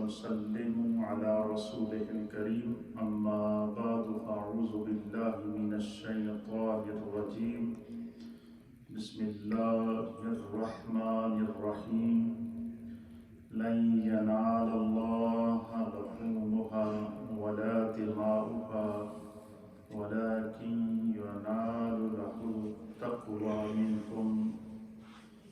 ونسلم على رسوله الكريم أما بعد فأعوذ بالله من الشيطان الرجيم بسم الله الرحمن الرحيم لن ينال الله لحومها ولا دماؤها ولكن يناله التقوى منكم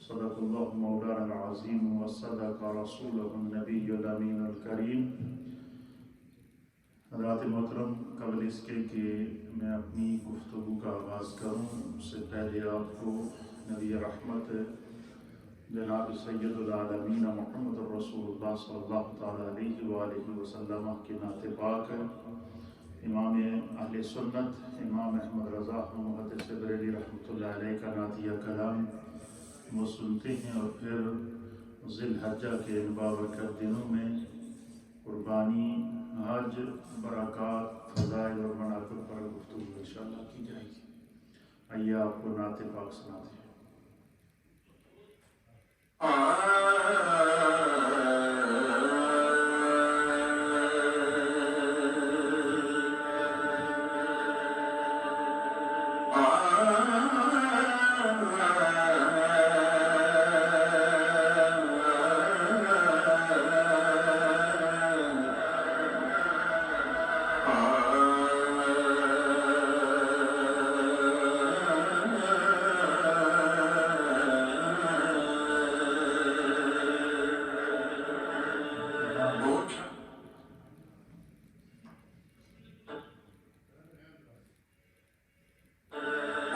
صدق الله مولانا العظيم وصدق رسوله النبي الأمين الكريم. حضرات محترم، قبل اس کے کہ میں اپنی گفتگو کا آغاز کروں اس سے پہلے آپ کو نبی رحمت جناب سید العالمین محمد رسول اللہ صلی اللہ تعالیٰ علیہ وآلہ وسلم کے نعت پاک امام اہل سنت امام احمد رضا محدث بریلوی رحمۃ اللہ علیہ کا نعتیہ کلام وہ سنتے ہیں، اور پھر ذی الحجہ کے مبارکت دنوں میں قربانی، حج، برکات، فضائل اور مناقب پر گفتگو انشاءاللہ کی جائے گی. آئیے آپ کو نعت پاک سناتے ہیں.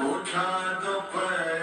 اٹھا دو پردہ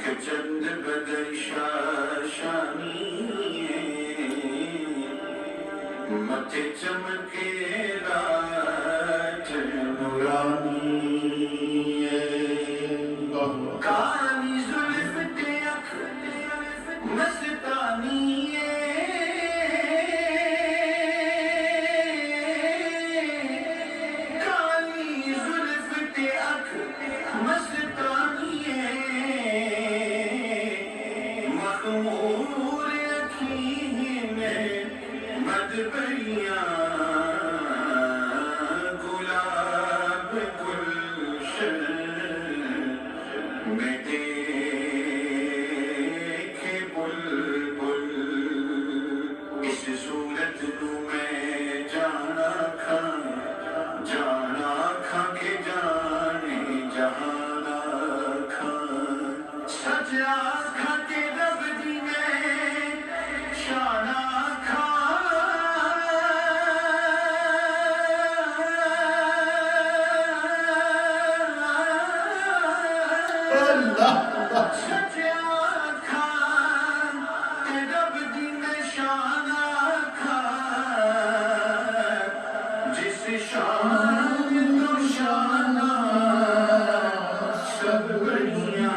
کہ چند بدر شاشانی متھے چمکے رات نورانی کالی زلف تے اکھ مستانی کالی زلف تے اکھ مستانی مخمور اکھیں میں مدبریاں گلاب گلشن میں دیکھے بلبل اس صورت نو میں جانا کھا کے جانے جہانا کھا سچ آکھا کے رب دی میں شانا کھا سچ آکھا کے رب دی میں شانا کھا جس شان تو شانہ سب بڑیاں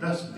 10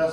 10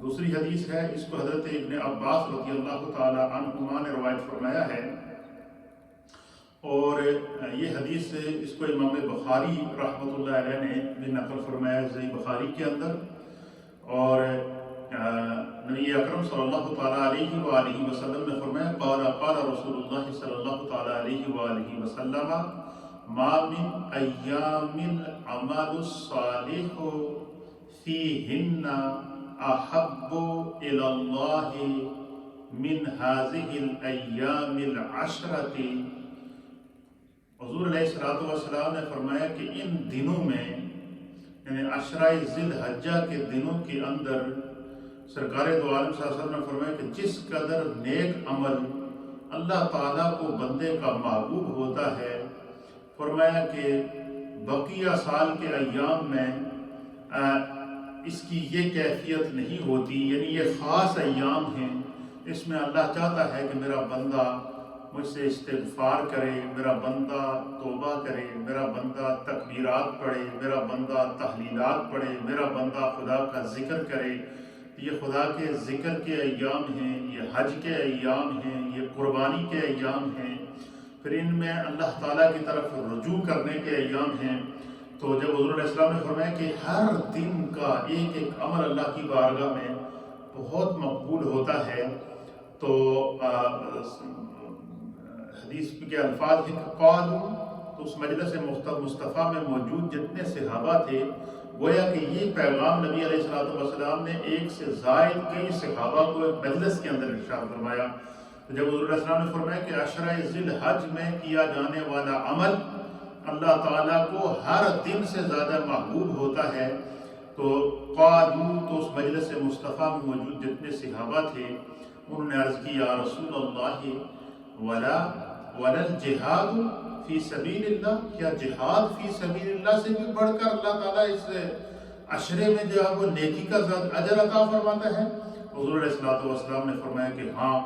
دوسری حدیث ہے، اس کو حضرت ابن عباس رضی اللہ تعالی عنہما نے روایت فرمایا ہے، اور یہ حدیث اس کو امام بخاری رحمۃ اللہ علیہ نے بھی نقل فرمایا صحیح بخاری کے اندر، اور نبی اکرم صلی اللہ تعالیٰ علیہ وآلہ وسلم نے فرمایا قال رسول اللہ صلی اللہ تعالیٰ علیہ وآلہ وسلم ما من ایام العمل الصالح فیہن احب الی اللہ من هذه الایام العشرۃ۔ حضور علیہ السلام نے فرمایا کہ ان دنوں میں، یعنی عشرہ ذی الحجہ کے دنوں کے اندر، سرکار دو عالم صلی اللہ علیہ وسلم نے فرمایا کہ جس قدر نیک عمل اللہ تعالیٰ کو بندے کا محبوب ہوتا ہے، فرمایا کہ بقیہ سال کے ایام میں اس کی یہ کیفیت نہیں ہوتی، یعنی یہ خاص ایام ہیں، اس میں اللہ چاہتا ہے کہ میرا بندہ مجھ سے استغفار کرے، میرا بندہ توبہ کرے، میرا بندہ تکبیرات پڑھے، میرا بندہ تحلیلات پڑھے، میرا بندہ خدا کا ذکر کرے۔ یہ خدا کے ذکر کے ایام ہیں، یہ حج کے ایام ہیں، یہ قربانی کے ایام ہیں، پھر ان میں اللہ تعالیٰ کی طرف رجوع کرنے کے ایام ہیں۔ تو جب حضور علیہ السلام نے فرمایا کہ ہر دن کا ایک ایک عمل اللہ کی بارگاہ میں بہت مقبول ہوتا ہے، تو حدیث کے الفاظ ہیں کہ قالوا، تو اس مجلس مصطفیٰ میں موجود جتنے صحابہ تھے، گویا کہ یہ پیغام نبی علیہ السلام نے ایک سے زائد کئی صحابہ کو ایک مجلس کے اندر ارشاد فرمایا۔ تو جب حضور علیہ السلام نے فرمایا کہ عشرہ ذی الحج میں کیا جانے والا عمل اللہ تعالیٰ کو ہر دن سے زیادہ محبوب ہوتا ہے، تو قالوا، تو اس مجلس مصطفیٰ میں موجود جتنے صحابہ تھے انہوں نے عرض کی یا رسول اللہ ولا الجہاد فی سبیل اللہ، کیا جہاد فی سبیل اللہ سے بھی بڑھ کر اللہ تعالیٰ اس عشرے میں جو ہے وہ نیکی کا اجر عطا فرماتا ہے؟ حضور علیہ السلام نے فرمایا کہ ہاں،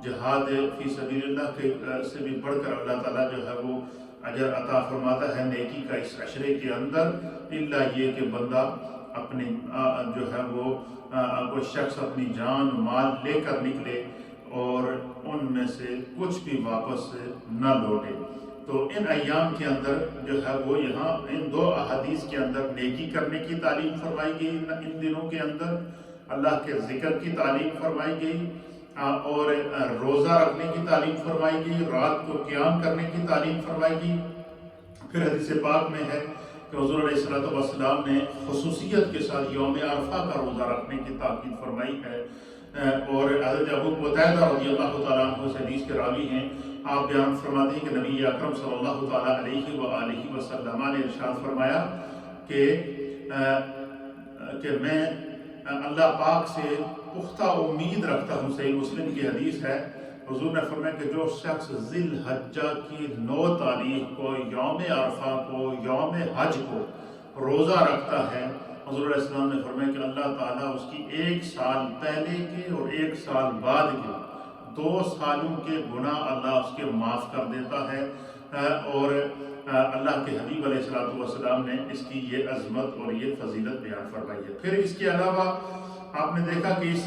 جہاد فی سبیل اللہ سے بھی بڑھ کر اللہ تعالیٰ جو ہے وہ اجر عطا فرماتا ہے نیکی کا اس عشرے کے اندر، الا یہ کہ بندہ اپنی جو ہے وہ کوئی شخص اپنی جان مال لے کر نکلے اور ان میں سے کچھ بھی واپس نہ لوٹے۔ تو ان ایام کے اندر جو ہے وہ یہاں ان دو احادیث کے اندر نیکی کرنے کی تعلیم فرمائی گئی، ان دنوں کے اندر اللہ کے ذکر کی تعلیم فرمائی گئی، اور روزہ رکھنے کی تعلیم فرمائی گئی، رات کو قیام کرنے کی تعلیم فرمائی گئی۔ پھر حدیث پاک میں ہے کہ حضور علیہ السلام نے خصوصیت کے ساتھ یوم عرفہ کا روزہ رکھنے کی تاکید فرمائی ہے، اور حضرت ابو قتادہ رضی اللہ تعالیٰ عنہ سے حدیث کے راوی ہیں، آپ بیان فرماتے ہیں کہ نبی اکرم صلی اللہ تعالیٰ علیہ وآلہ وسلم نے ارشاد فرمایا کہ میں اللہ پاک سے پختہ امید رکھتا ہوں، صحیح مسلم کی حدیث ہے، حضور نے فرمایا کہ جو شخص ذی الحجہ کی 9 تاریخ کو، یوم عرفہ کو، یوم حج کو روزہ رکھتا ہے، حضور علیہ السلام نے فرمایا کہ اللہ تعالیٰ اس کی 1 سال پہلے کے اور 1 سال بعد کے 2 سالوں کے گناہ اللہ اس کے معاف کر دیتا ہے، اور اللہ کے حبیب علیہ السلام نے اس کی یہ عظمت اور یہ فضیلت بیان فرمائی ہے۔ پھر اس کے علاوہ آپ نے دیکھا کہ اس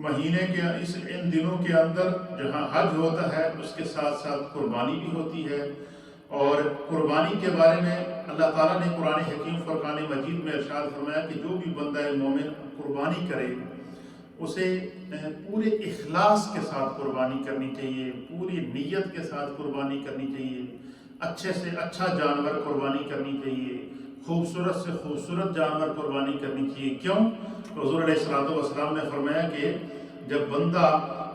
مہینے کے ان دنوں کے اندر جہاں حج ہوتا ہے اس کے ساتھ ساتھ قربانی بھی ہوتی ہے، اور قربانی کے بارے میں اللہ تعالیٰ نے قرآن حکیم فرقان مجید میں ارشاد فرمایا کہ جو بھی بندہ مومن قربانی کرے اسے پورے اخلاص کے ساتھ قربانی کرنی چاہیے، پوری نیت کے ساتھ قربانی کرنی چاہیے، اچھے سے اچھا جانور قربانی کرنی چاہیے، خوبصورت سے خوبصورت جانور قربانی کرنی چاہیے۔ کیوں؟ حضور علیہ السلام نے فرمایا کہ جب بندہ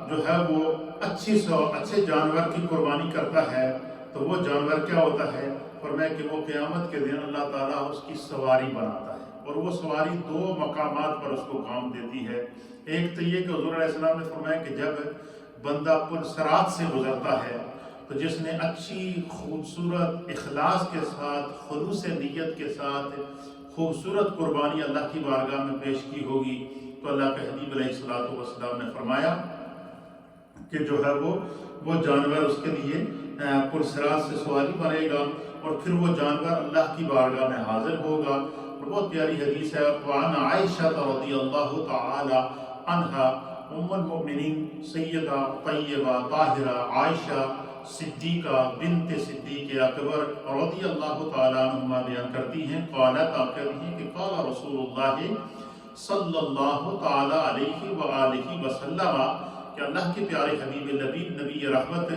جو ہے وہ اچھے جانور کی قربانی کرتا ہے تو وہ جانور کیا ہوتا ہے؟ فرمایا کہ وہ قیامت کے دن اللہ تعالیٰ اس کی سواری بناتا ہے، اور وہ سواری 2 مقامات پر اس کو کام دیتی ہے۔ ایک تو یہ کہ حضور علیہ السلام نے فرمایا کہ جب بندہ پل صراط سے گزرتا ہے تو جس نے اچھی خوبصورت اخلاص کے ساتھ خلوص نیت کے ساتھ خوبصورت قربانی اللہ کی بارگاہ میں پیش کی ہوگی تو اللہ کے حبیب علیہ السلام نے فرمایا کہ جو ہے وہ جانور اس کے لیے پل صراط سے سواری بنے گا، اور پھر وہ جانور اللہ کی بارگاہ میں حاضر ہوگا، بہت پیاری حدیث ہے. وعن عائشہ رضی اللہ تعالی عنہا ام المؤمنین سیدہ طیبہ طاہرہ عائشہ صدیقہ بنت صدیق اکبر رضی اللہ تعالیٰ عنہما بیان کرتی ہیں قالت کہتی ہیں کہ قال رسول اللہ صلی اللہ تعالیٰ علیہ وآلہ وسلم کہ اللہ کے پیارے حبیب لبیب نبی رحمت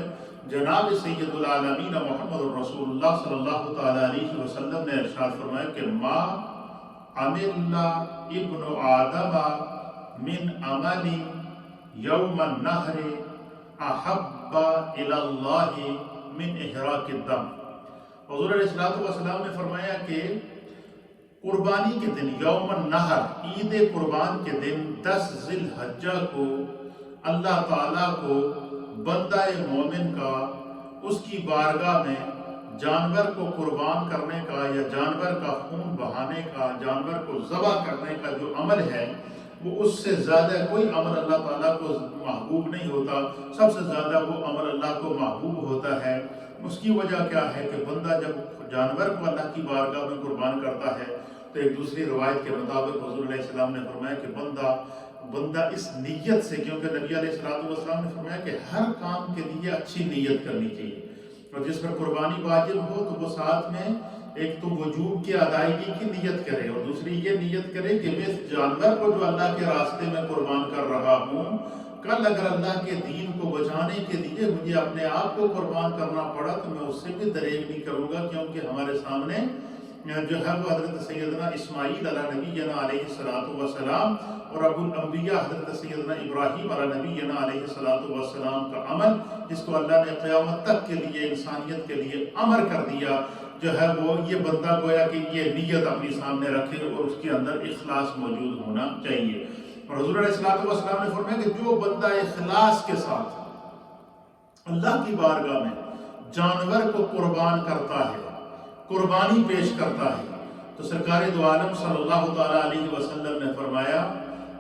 جناب سید العالمین محمد رسول اللہ صلی اللہ تعالیٰ علیہ وسلم نے ارشاد فرمایا کہ ما عمل ابن آدم من عمل یوم النہر احب الی اللہ من احراق الدم. حضور علیہ السلام نے فرمایا کہ قربانی کے دن یوم النہر عید قربان کے دن 10 ذی الحجہ کو اللہ تعالیٰ کو بندہ مومن کا اس کی بارگاہ میں جانور کو قربان کرنے کا یا جانور کا خون بہانے کا جانور کو ذبح کرنے کا جو عمل ہے وہ اس سے زیادہ کوئی عمل اللہ تعالیٰ کو محبوب نہیں ہوتا. سب سے زیادہ وہ عمل اللہ کو محبوب ہوتا ہے. اس کی وجہ کیا ہے کہ بندہ جب جانور کو اللہ کی بارگاہ میں قربان کرتا ہے تو ایک دوسری روایت کے مطابق حضور علیہ السلام نے فرمایا کہ بندہ اس نیت سے, کیونکہ نبی علیہ السلام نے فرمایا کہ ہر کام کے لیے اچھی نیت کرنی چاہیے, اور جس پر قربانی واجب ہو تو وہ ساتھ میں ایک تو وجوب کی ادائیگی کی نیت کرے اور دوسری یہ نیت کرے کہ میں اس جانور کو جو اللہ کے راستے میں قربان کر رہا ہوں, کل اگر اللہ کے دین کو بچانے کے لیے مجھے اپنے آپ کو قربان کرنا پڑا تو میں اس سے بھی دریغ نہیں کروں گا, کیونکہ ہمارے سامنے جو ہے وہ حضرت سیدنا اسماعیل علیہ نبینا علیہ السلام اور ابو الانبیاء حضرت سیدنا ابراہیم علیہ نبینا علیہ السلام کا عمل جس کو اللہ نے قیامت تک کے لیے انسانیت کے لیے امر کر دیا, جو ہے وہ یہ بندہ گویا کہ یہ نیت اپنی سامنے رکھے اور اس کے اندر اخلاص موجود ہونا چاہیے. اور حضور علیہ السلام نے فرمایا کہ جو بندہ اخلاص کے ساتھ اللہ کی بارگاہ میں جانور کو قربان کرتا ہے, قربانی پیش کرتا ہے, تو سرکار دو عالم صلی اللہ تعالیٰ علیہ وسلم نے فرمایا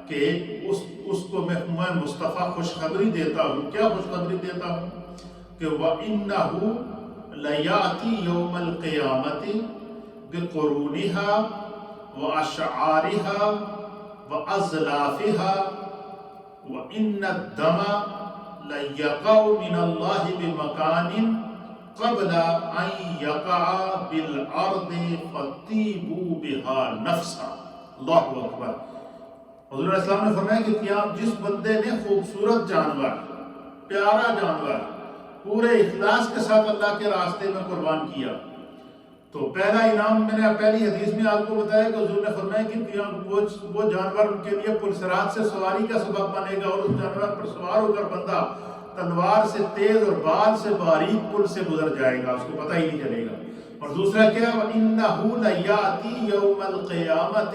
کہ اس کو میں مصطفیٰ خوشخبری دیتا ہوں. کیا خوشخبری دیتا ہوں؟ کہ وَإِنَّهُ لَيَأْتِي يَوْمَ الْقِيَامَةِ بِقُرُونِهَا وَأَشْعَارِهَا وَأَزْلَافِهَا وَإِنَّ الدَّمَ لَيَقَعُ مِنَ اللَّهِ بِمَكَانٍ قبل ان یقع بالارض فطیبوا بها نفسا. اللہ اکبر. حضور علیہ السلام نے فرمایا کہ جس بندے نے خوبصورت جانور, پیارا جانور پورے اخلاص کے ساتھ اللہ کے راستے میں قربان کیا تو پہلا انعام میں نے پہلی حدیث میں آپ کو بتایا کہ حضور نے فرمایا کہ وہ جانور ان کے لیے پرسرات سے سواری کا سبب بنے گا, اور اس جانور پر سوار ہو کر بندہ تلوار سے تیز اور بال سے باریک پل سے گزر جائے گا, اس کو پتہ ہی نہیں چلے گا. اور دوسرا کیا, وَإِنَّهُ لَيَأْتِي يَوْمَ الْقِيَامَةِ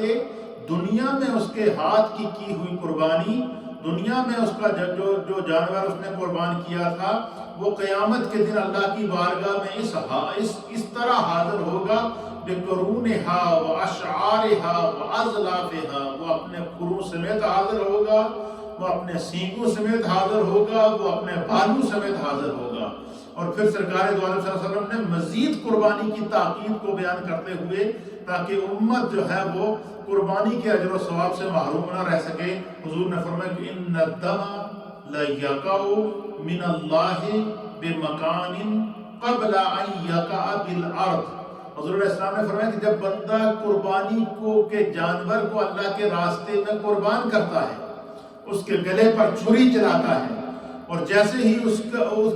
دنیا میں اس کے ہاتھ کی ہوئی قربانی, دنیا میں اس کا جو جانور اس نے قربان کیا تھا وہ قیامت کے دن اللہ کی بارگاہ میں اس طرح حاضر ہوگا بِقُرُونِهَا وَأَشْعَارِهَا وَأَزْلَافِهَا, وہ اپنے قرون سمیت حاضر ہوگا, وہ اپنے سینگوں سمیت حاضر ہوگا, وہ اپنے بالوں سمیت حاضر ہوگا. اور پھر سرکار دو عالم صلی اللہ علیہ وسلم نے مزید قربانی کی تاکید کو بیان کرتے ہوئے تاکہ امت جو ہے وہ قربانی کے اجر و ثواب سے محروم نہ رہ سکے, حضور نے فرمایا کہ ان الدم لیقع من اللہ بمکان قبل ان یقع بالارض. حضور علیہ السلام نے فرمایا کہ جب بندہ قربانی کو کے جانور کو اللہ کے راستے میں قربان کرتا ہے, اس کے گلے پر چھری چلاتا ہے, اور جیسے ہی اس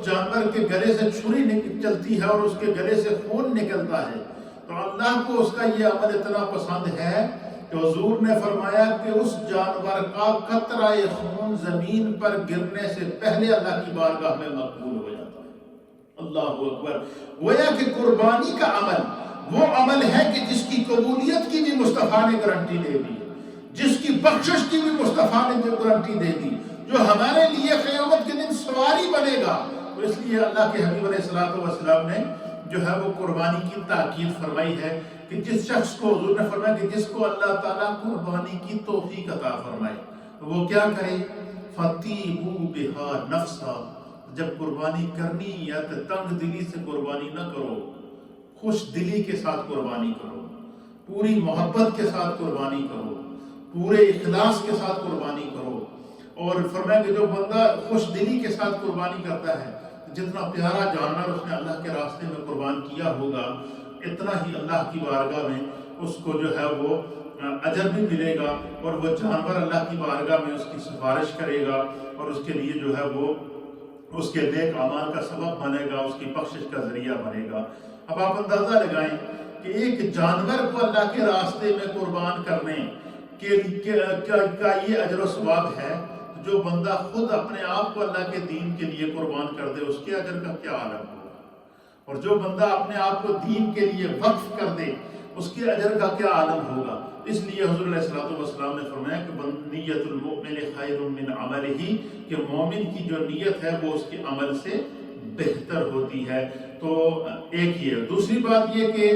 جانور کے گلے سے چھری چلتی ہے اور اس کے گلے سے خون نکلتا ہے تو اللہ کو اس کا یہ عمل اتنا پسند ہے کہ حضور نے فرمایا کہ اس جانور کا قطرہ خون زمین پر گرنے سے پہلے اللہ کی بارگاہ میں مقبول ہو جاتا ہے. اللہ اکبر. گویا کہ قربانی کا عمل وہ عمل ہے کہ جس کی قبولیت کی بھی مصطفیٰ نے گارنٹی دے دی, جس کی بخشش کی بھی مصطفیٰ نے جو گارنٹی دے دی, جو ہمارے لیے قیامت کے دن سواری بنے گا. تو اس لیے اللہ کے حبیب علیہ السلام نے جو ہے وہ قربانی کی تاکید فرمائی ہے کہ جس شخص کو, حضور نے فرمایا کہ جس کو اللہ تعالیٰ قربانی کی توفیق عطا فرمائے تو وہ کیا کرے, فَطِيبُوا بِهَا نَفْسًا. جب قربانی کرنی یا تو تنگ دلی سے قربانی نہ کرو, خوش دلی کے ساتھ قربانی کرو. پوری محبت کے ساتھ قربانی کرو، پورے اخلاص کے ساتھ قربانی کرو۔ اور فرمایا کہ جو بندہ خوش دلی کے ساتھ قربانی کرتا ہے، جتنا پیارا جانور اس نے اللہ کے راستے میں قربان کیا ہوگا، اتنا ہی اللہ کی بارگاہ میں اس کو جو ہے وہ اجر بھی ملے گا، اور وہ جانور اللہ کی بارگاہ میں اس کی سفارش کرے گا، اور اس کے لیے جو ہے وہ اس کے نیک اعمال کا سبب بنے گا، اس کی بخشش کا ذریعہ بنے گا۔ اب آپ اندازہ لگائیں کہ ایک جانور کو اللہ کے راستے میں قربان کرنے کا یہ اجر و ثواب ہے، جو بندہ خود اپنے آپ کو اللہ کے دین کے لیے قربان کر دے، اس کے اجر کا کیا عالم ہوگا، اور جو بندہ اپنے آپ کو دین کے لیے وقف کر دے، اس کے اجر کا کیا عالم ہوگا۔ اس لیے حضور علیہ الصلوۃ والسلام نے فرمایا کہ نیت المؤمن خیر من عملہ، کہ مومن کی جو نیت ہے وہ اس کے عمل سے بہتر ہوتی ہے۔ تو ایک ہی ہے۔ دوسری بات یہ کہ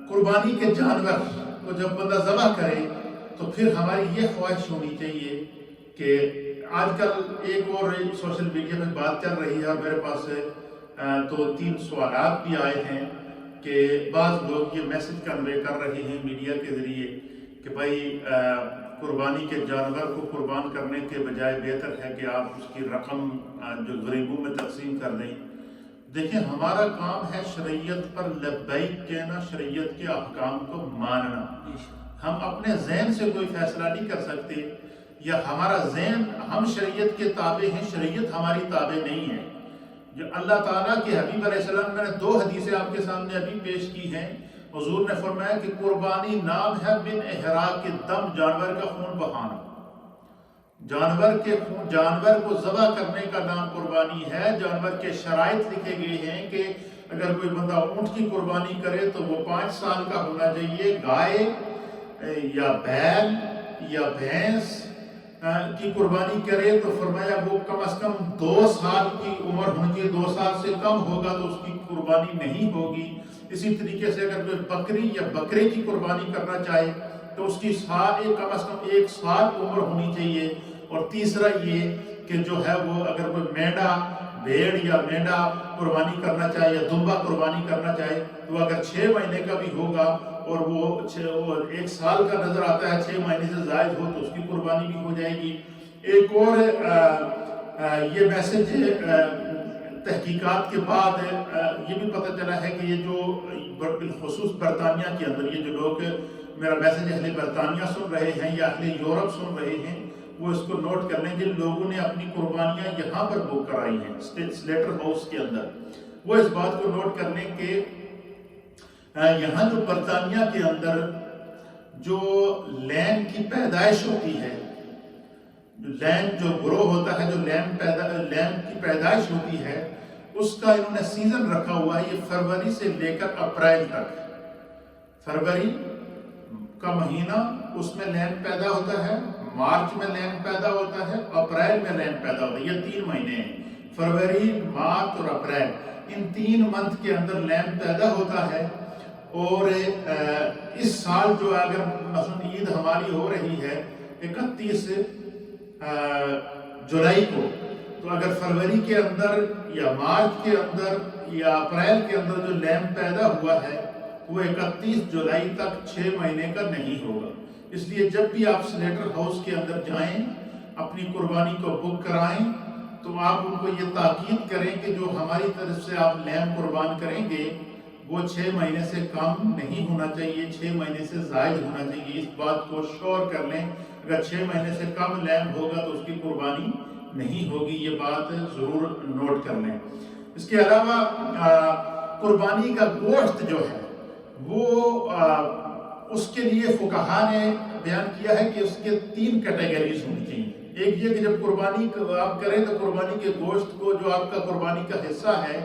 قربانی کے جانور کو جب بندہ ذبح کرے تو پھر ہماری یہ خواہش ہونی چاہیے کہ آج کل ایک اور سوشل میڈیا میں بات چل رہی ہے، اور میرے پاس تو 3 سوالات بھی آئے ہیں کہ بعض لوگ یہ میسج کنوے کر رہے ہیں میڈیا کے ذریعے کہ بھائی قربانی کے جانور کو قربان کرنے کے بجائے بہتر ہے کہ آپ اس کی رقم جو غریبوں میں تقسیم کر دیں۔ دیکھیں، ہمارا کام ہے شریعت پر لبیک کہنا، شریعت کے احکام کو ماننا۔ ہم اپنے ذہن سے کوئی فیصلہ نہیں کر سکتے، یا ہمارا ذہن، ہم شریعت کے تابع ہیں، شریعت ہماری تابع نہیں ہے۔ جو اللہ تعالیٰ کے حبیب علیہ السلام، میں نے 2 حدیثیں آپ کے سامنے ابھی پیش کی ہیں۔ حضور نے فرمایا کہ قربانی نام ہے من احراق الدم، جانور کا خون بہانا۔ جانور کو ذبح کرنے کا نام قربانی ہے۔ جانور کے شرائط لکھے گئے ہیں کہ اگر کوئی بندہ اونٹ کی قربانی کرے تو وہ 5 سال کا ہونا چاہیے، گائے یا بیل یا بھینس کی قربانی کرے تو فرمایا وہ کم از کم 2 سال کی عمر ہونی چاہیے، 2 سال سے کم ہوگا تو اس کی قربانی نہیں ہوگی۔ اسی طریقے سے اگر کوئی بکری یا بکرے کی قربانی کرنا چاہے تو اس کی کم از کم 1 سال عمر ہونی چاہیے۔ اور تیسرا یہ کہ جو ہے وہ اگر کوئی مینڈا، بھیڑ یا مینڈا قربانی کرنا چاہے یا دمبا قربانی کرنا چاہے تو اگر 6 مہینے کا بھی ہوگا اور وہ 1 سال کا نظر آتا ہے، 6 مہینے سے زائد ہو تو اس کی قربانی بھی ہو جائے گی۔ ایک اور یہ میسج تحقیقات کے بعد یہ بھی پتہ چلا ہے کہ یہ جو بالخصوص برطانیہ کے اندر یہ جو لوگ میرا میسج اہل برطانیہ سن رہے ہیں یا اہل یورپ سن رہے ہیں، وہ اس کو نوٹ کر لیں۔ جن لوگوں نے اپنی قربانیاں یہاں پر بک کرائی ہیں سلیٹر ہاؤس کے اندر، وہ اس بات کو نوٹ کر لیں کہ یہاں جو برطانیہ کے اندر جو لیم کی پیدائش ہوتی ہے، لیم جو گرو ہوتا ہے، جو لیم کی پیدائش ہوتی ہے، اس کا انہوں نے سیزن رکھا ہوا ہے، یہ فروری سے لے کر اپریل تک۔ فروری کا مہینہ اس میں لیم پیدا ہوتا ہے، مارچ میں لیم پیدا ہوتا ہے، اپریل میں لیم پیدا ہوتا ہے۔ یہ 3 مہینے ہیں، فروری، مارچ اور اپریل۔ ان 3 منتھ کے اندر لیم پیدا ہوتا ہے۔ اور اس سال جو اگر مثلا عید ہماری ہو رہی ہے 31 جولائی کو، تو اگر فروری کے اندر یا مارچ کے اندر یا اپریل کے اندر جو لیم پیدا ہوا ہے وہ 31 جولائی تک 6 مہینے کا نہیں ہوگا۔ اس لیے جب بھی آپ سلیٹر ہاؤس کے اندر جائیں، اپنی قربانی کو بک کرائیں، تو آپ ان کو یہ تاکید کریں کہ جو ہماری طرف سے آپ لیم قربان کریں گے وہ 6 مہینے سے کم نہیں ہونا چاہیے، 6 مہینے سے زائد ہونا چاہیے۔ اس بات کو شور کر لیں، اگر 6 مہینے سے کم لیم ہوگا تو اس کی قربانی نہیں ہوگی، یہ بات ضرور نوٹ کر لیں۔ اس کے علاوہ قربانی کا گوشت جو ہے وہ اس کے لیے فقہا نے بیان کیا ہے کہ اس کے 3 کیٹیگریز ہونی چاہیے۔ ایک یہ کہ جب قربانی آپ کریں تو قربانی کے گوشت کو جو آپ کا قربانی کا حصہ ہے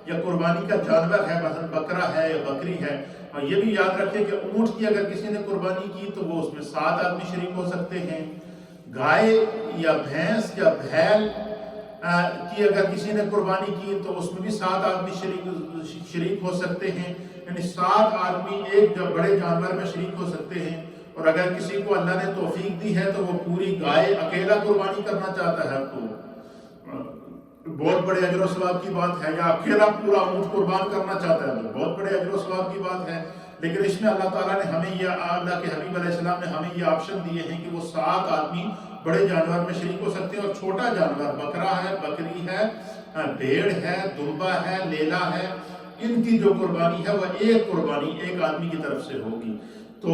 یا قربانی کا جانور ہے، مثلا بکرا ہے یا بکری ہے، اور یہ بھی یاد رکھیں کہ اونٹ کی اگر کسی نے قربانی کی تو وہ اس میں 7 آدمی شریک ہو سکتے ہیں، گائے یا بھینس یا بھیل کی اگر کسی نے قربانی کی تو اس میں بھی 7 آدمی شریک ہو سکتے ہیں، یعنی 7 آدمی ایک بڑے جانور میں شریک ہو سکتے ہیں۔ اور اگر کسی کو اللہ نے توفیق دی ہے تو وہ پوری گائے اکیلا قربانی کرنا چاہتا ہے تو بہت بڑے اجر و ثواب کی بات ہے، یا اکیلا پورا اونٹ قربان کرنا چاہتا ہے تو بہت بڑے اجر و ثواب کی بات ہے، لیکن اس میں اللہ تعالیٰ نے ہمیں یہ، اللہ کے حبیب علیہ السلام نے ہمیں یہ آپشن دیے ہیں کہ وہ 7 آدمی بڑے جانور میں شریک ہو سکتے ہیں، اور چھوٹا جانور بکرا ہے، بکری ہے، بھیڑ ہے، دمبا ہے، لیلا ہے، ان کی جو قربانی ہے وہ ایک قربانی ایک آدمی کی طرف سے ہوگی۔ تو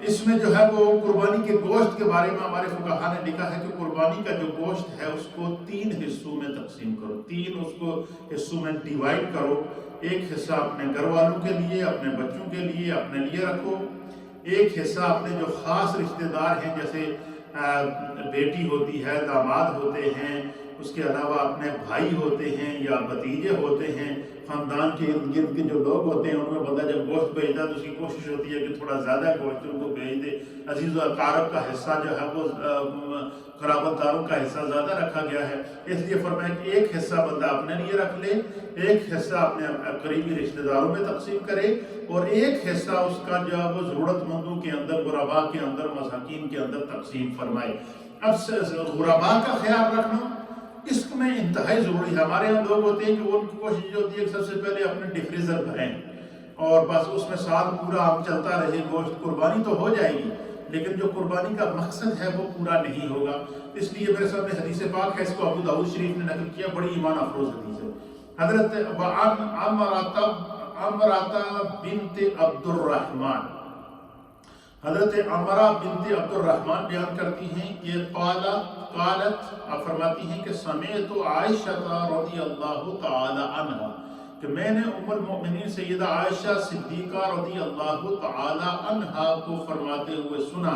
اس میں جو ہے وہ قربانی کے گوشت کے بارے میں ہمارے فقہا نے لکھا ہے کہ قربانی کا جو گوشت ہے اس کو 3 حصوں میں تقسیم کرو، 3 اس کو حصوں میں ڈیوائیڈ کرو۔ ایک حصہ اپنے گھر والوں کے لیے، اپنے بچوں کے لیے، اپنے لیے رکھو۔ ایک حصہ اپنے جو خاص رشتہ دار ہیں، جیسے بیٹی ہوتی ہے، داماد ہوتے ہیں، اس کے علاوہ اپنے بھائی ہوتے ہیں یا بھتیجے ہوتے ہیں، خاندان کے ارد گرد کے جو لوگ ہوتے ہیں، ان میں بندہ جب گوشت بھیجتا ہے تو اس کی کوشش ہوتی ہے کہ تھوڑا زیادہ گوشت ان کو بھیج دے۔ عزیز و اقارب کا حصہ جو ہے وہ قرابت داروں کا حصہ زیادہ رکھا گیا ہے، اس لیے فرمایا کہ ایک حصہ بندہ اپنے لیے رکھ لے، ایک حصہ اپنے قریبی رشتہ داروں میں تقسیم کرے، اور ایک حصہ اس کا جو ہے وہ ضرورت مندوں کے اندر، غرباء کے اندر، مساکین کے اندر تقسیم فرمائے۔ اب غرباء کا خیال رکھنا اس میں انتہائی ضروری ہے۔ ہمارے یہاں لوگ ہوتے ہیں کہ وہ ان کی کوشش ہوتی ہے کہ سب سے پہلے اپنے ڈیپ فریزر بھریں اور بس اس میں سال پورا ہم چلتا رہے، گوشت قربانی تو ہو جائے گی لیکن جو قربانی کا مقصد ہے وہ پورا نہیں ہوگا۔ اس لیے میرے سامنے حدیث پاک ہے، اس کو ابو داؤد شریف نے نقل کیا، بڑی ایمان افروز حدیث ہے۔ حضرت عمرہ بنت عبد الرحمن، حضرت عمرہ بنت عبد الرحمن بیان کرتی ہیں کہ قالت فرماتی ہیں کہ سمعت عائشہ رضی اللہ تعالی عنہ، کہ میں نے ام المؤمنین سیدہ عائشہ صدیقہ رضی اللہ تعالی عنہ کو فرماتے ہوئے سنا،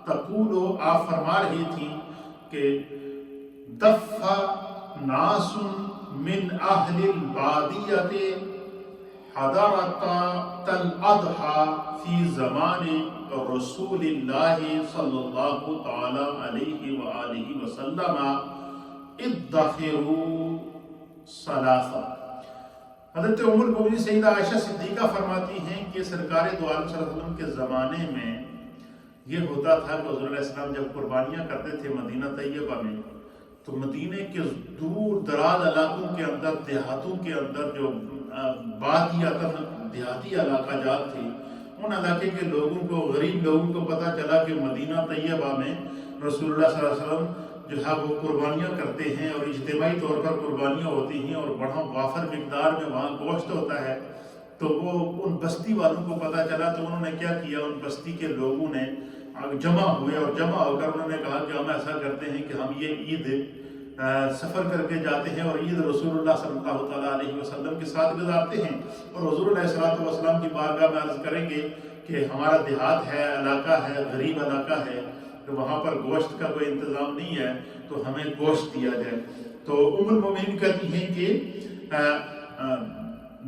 تقول، آپ فرما رہی تھی کہ دف ناس من اہل البادیہ حضرت الاضحى فی زمان رسول اللہ صلی اللہ تعالی علیہ وآلہ وسلم ادخروا ثلاثہ۔ حضرت ام المؤمنین سیدہ عائشہ صدیقہ فرماتی ہیں کہ سرکار دو عالم صلی اللہ علیہ وسلم کے زمانے میں یہ ہوتا تھا کہ حضور علیہ السلام جب قربانیاں کرتے تھے مدینہ طیبہ میں، تو مدینہ کے دور دراز علاقوں کے اندر، دیہاتوں کے اندر جو دیہاتی علاقہ جات تھے، ان علاقے کے لوگوں کو، غریب لوگوں کو پتہ چلا کہ مدینہ طیبہ میں رسول اللہ صلی اللہ علیہ وسلم جو ہے وہ قربانیاں کرتے ہیں اور اجتماعی طور پر قربانیاں ہوتی ہیں اور بڑا وافر مقدار میں وہاں گوشت ہوتا ہے، تو وہ ان بستی والوں کو پتہ چلا، تو انہوں نے کیا کیا، ان بستی کے لوگوں نے جمع ہوئے اور جمع ہو کر انہوں نے کہا کہ ہم ایسا کرتے ہیں کہ ہم یہ عید سفر کر کے جاتے ہیں اور عید رسول اللہ صلی اللہ تعالیٰ علیہ وسلم کے ساتھ گزارتے ہیں، اور حضور علیہ السلام کی بارگاہ میں عرض کریں گے کہ ہمارا دیہات ہے، علاقہ ہے، غریب علاقہ ہے، کہ وہاں پر گوشت کا کوئی انتظام نہیں ہے، تو ہمیں گوشت دیا جائے۔ تو ام المؤمنین کہتی ہیں کہ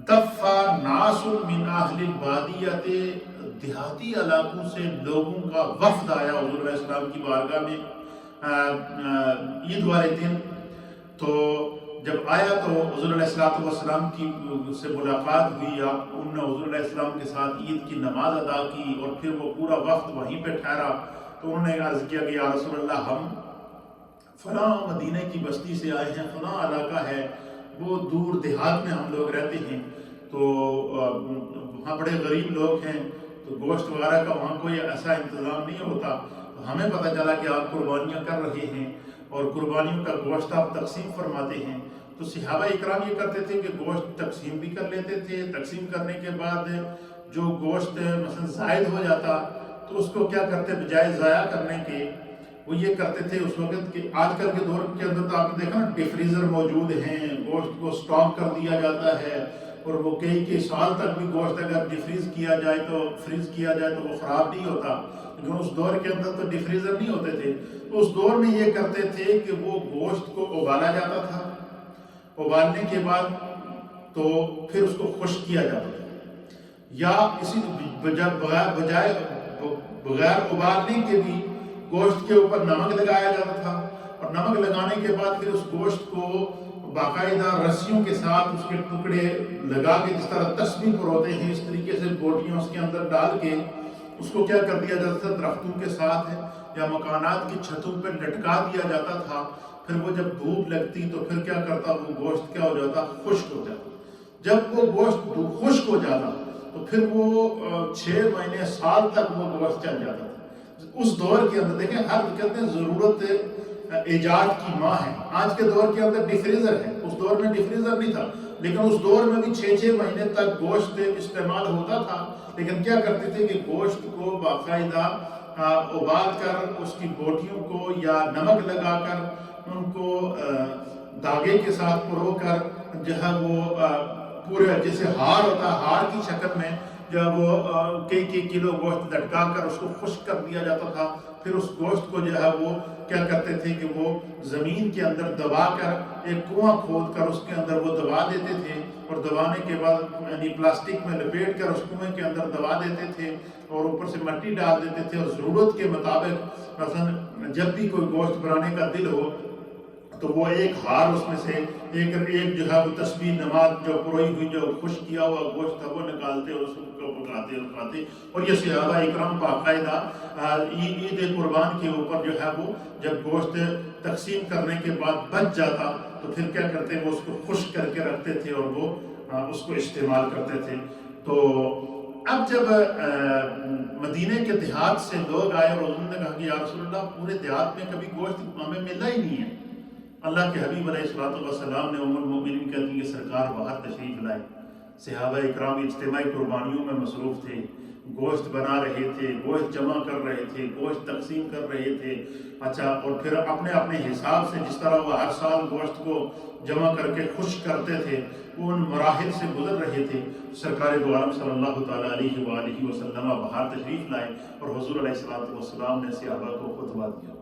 دفع ناس من اہل البادیہ، دیہاتی علاقوں سے لوگوں کا وفد آیا حضور علیہ السلام کی بارگاہ میں عید والے دن۔ تو جب آیا تو حضور علیہ السلام کی سے ملاقات ہوئی، انہوں نے حضور علیہ السلام کے ساتھ عید کی نماز ادا کی، اور پھر وہ پورا وقت وہیں پہ ٹھہرا۔ تو انہوں نے عرض کیا کہ یا رسول اللہ، ہم فلاں مدینہ کی بستی سے آئے ہیں، فلاں علاقہ ہے، وہ دور دیہات میں ہم لوگ رہتے ہیں، تو وہاں بڑے غریب لوگ ہیں، تو گوشت وغیرہ کا وہاں کوئی ایسا انتظام نہیں ہوتا، تو ہمیں پتہ چلا کہ آپ قربانیاں کر رہے ہیں اور قربانیوں کا گوشت آپ تقسیم فرماتے ہیں۔ تو صحابہ اکرام یہ کرتے تھے کہ گوشت تقسیم بھی کر لیتے تھے، تقسیم کرنے کے بعد جو گوشت مثلا زائد ہو جاتا تو اس کو کیا کرتے، بجائے ضائع کرنے کے وہ یہ کرتے تھے اس وقت کہ آج کل کے دور کے اندر تو آپ نے دیکھا نا ڈیپ فریزر موجود ہیں، گوشت کو سٹاک کر دیا جاتا ہے، اور وہ کئی سال تک بھی گوشت اگر ڈیفریز کیا جائے تو وہ خراب نہیں ہوتا، لیکن اس دور کے اندر تو ڈیفریزر نہیں ہوتے تھے۔ تو اس دور میں یہ کرتے تھے کہ وہ گوشت کو ابالا جاتا تھا، ابالنے کے بعد تو پھر اس کو خشک کیا جاتا تھا، یا اسی بجائے بغیر ابالنے کے بھی گوشت کے اوپر نمک لگایا جاتا تھا، اور نمک لگانے کے بعد پھر اس گوشت کو باقاعدہ رسیوں کے ساتھ اس کے ٹکڑے لگا کے، جس طرح تسبیح پر ہوتے ہیں اس طریقے سے بوٹیاں اس کے اندر ڈال کے اس کو کیا کر دیا جاتا تھا، درختوں کے ساتھ یا مکانات کی چھتوں پر لٹکا دیا جاتا تھا، پھر وہ جب دھوپ لگتی تو پھر کیا کرتا، وہ گوشت کیا ہو جاتا، خشک ہو جاتا۔ جب وہ گوشت خشک ہو جاتا تو پھر وہ 6 مہینے سال تک وہ گوشت چل جاتا تھا۔ اس دور کے اندر دیکھیں، ہر کہتے ہیں ضرورت ایجاد کی ماں ہے۔ آج کے دور کے اندر ڈی فریزر ہے، اس دور میں ڈی فریزر نہیں تھا، لیکن اس دور میں بھی 6 مہینے تک گوشت استعمال ہوتا تھا۔ لیکن کیا کرتے تھے کہ گوشت کو باقاعدہ ابال کر اس کی بوٹیوں کو یا نمک لگا کر ان کو دھاگے کے ساتھ پرو کر جو ہے وہ پورے جیسے ہار ہوتا ہے، ہار کی شکل میں جب وہ کئی کلو گوشت لٹکا کر اس کو خشک کر دیا جاتا تھا۔ پھر اس گوشت کو جو ہے وہ کیا کرتے تھے کہ وہ زمین کے اندر دبا کر ایک کنواں کھود کر اس کے اندر وہ دبا دیتے تھے، اور دبانے کے بعد یعنی پلاسٹک میں لپیٹ کر اس کنویں کے اندر دبا دیتے تھے اور اوپر سے مٹی ڈال دیتے تھے، اور ضرورت کے مطابق مثلا جب بھی کوئی گوشت بنانے کا دل ہو تو وہ ایک ہار اس میں سے ایک جو ہے وہ تسبیح نماز جو پروئی ہوئی جو خشک کیا ہوا گوشت تھا وہ نکالتے اور اس کو پکاتے اور کھاتے۔ اور یہ صحابہ اکرام باقاعدہ عید قربان کے اوپر جو ہے وہ جب گوشت تقسیم کرنے کے بعد بچ جاتا تو پھر کیا کرتے، وہ اس کو خشک کر کے رکھتے تھے اور وہ اس کو استعمال کرتے تھے۔ تو اب جب مدینہ کے دیہات سے لوگ آئے اور انہوں نے کہا کہ یا رسول اللہ، پورے دیہات میں کبھی گوشت ہمیں ملا ہی نہیں ہے۔ اللہ کے حبیب علیہ الصلوۃ والسلام نے ام المؤمنین کہتی ہیں کہ سرکار باہر تشریف لائے۔ صحابہ اکرام اجتماعی قربانیوں میں مصروف تھے، گوشت بنا رہے تھے، گوشت جمع کر رہے تھے، گوشت تقسیم کر رہے تھے۔ اچھا، اور پھر اپنے اپنے حساب سے جس طرح وہ ہر سال گوشت کو جمع کر کے خشک کرتے تھے، وہ ان مراحل سے گزر رہے تھے۔ سرکار دو عالم صلی اللہ تعالیٰ علیہ وآلہ وسلم باہر تشریف لائے اور حضور علیہ الصلوۃ والسلام نے صحابہ کو خطبہ دیا۔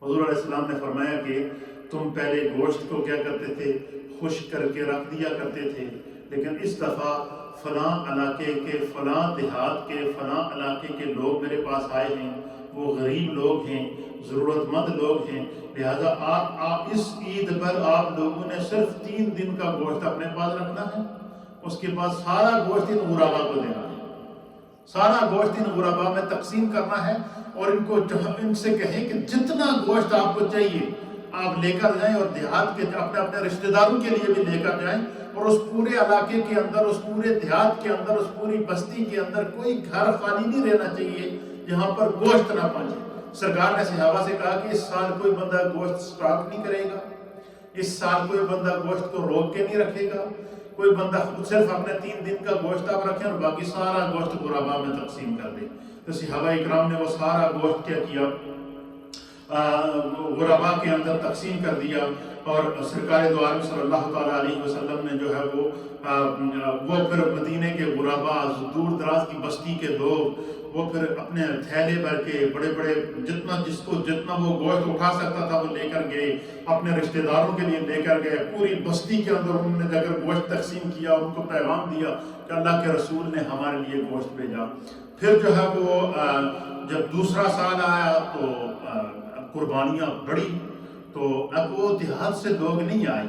حضور علیہ السلام نے فرمایا کہ تم پہلے گوشت کو کیا کرتے تھے، خشک کر کے رکھ دیا کرتے تھے، لیکن اس دفعہ فلاں علاقے کے، فلاں دیہات کے، فلاں علاقے کے لوگ میرے پاس آئے ہیں، وہ غریب لوگ ہیں، ضرورت مند لوگ ہیں، لہذا آپ اس عید پر آپ لوگوں نے صرف 3 دن کا گوشت اپنے پاس رکھنا ہے، اس کے بعد سارا گوشت ان غربا کو دینا ہے، سارا گوشت ان غربا میں تقسیم کرنا ہے، اور ان سے کہیں کہ جتنا گوشت آپ کو چاہیے آپ لے کر جائیں، اور دیہات کے اپنے رشتہ داروں کے لیے بھی لے کر جائیں، اور اس پورے علاقے کے اندر، اس پورے دیہات کے اندر، اس پوری بستی کے اندر کوئی گھر خالی نہیں رہنا چاہیے جہاں پر گوشت نہ پہنچے۔ سرکار نے صحابہ سے کہا کہ اس سال کوئی بندہ گوشت سٹاک نہیں کرے گا، اس سال کوئی بندہ گوشت کو روک کے نہیں رکھے گا، کوئی بندہ صرف اپنے 3 دن کا گوشت آپ رکھیں اور باقی سارا گوشت غربا میں تقسیم کر دیں۔ تو صحابہ اکرام نے وہ سارا گوشت کیا کیا، غربا کے اندر تقسیم کر دیا، اور سرکار دو عالم صلی اللہ تعالیٰ علیہ وسلم نے جو ہے وہ پھر مدینے کے غربا، دور دراز کی بستی کے لوگ، وہ پھر اپنے تھیلے بھر کے بڑے بڑے جتنا وہ گوشت اٹھا سکتا تھا وہ لے کر گئے، اپنے رشتہ داروں کے لیے لے کر گئے۔ پوری بستی کے اندر انہوں نے جا کر گوشت تقسیم کیا اور ان کو پیغام دیا کہ اللہ کے رسول نے ہمارے لیے گوشت بھیجا۔ پھر جو ہے وہ جب دوسرا سال آیا تو قربانیاں بڑھی، تو اب وہ دیہات سے لوگ نہیں آئے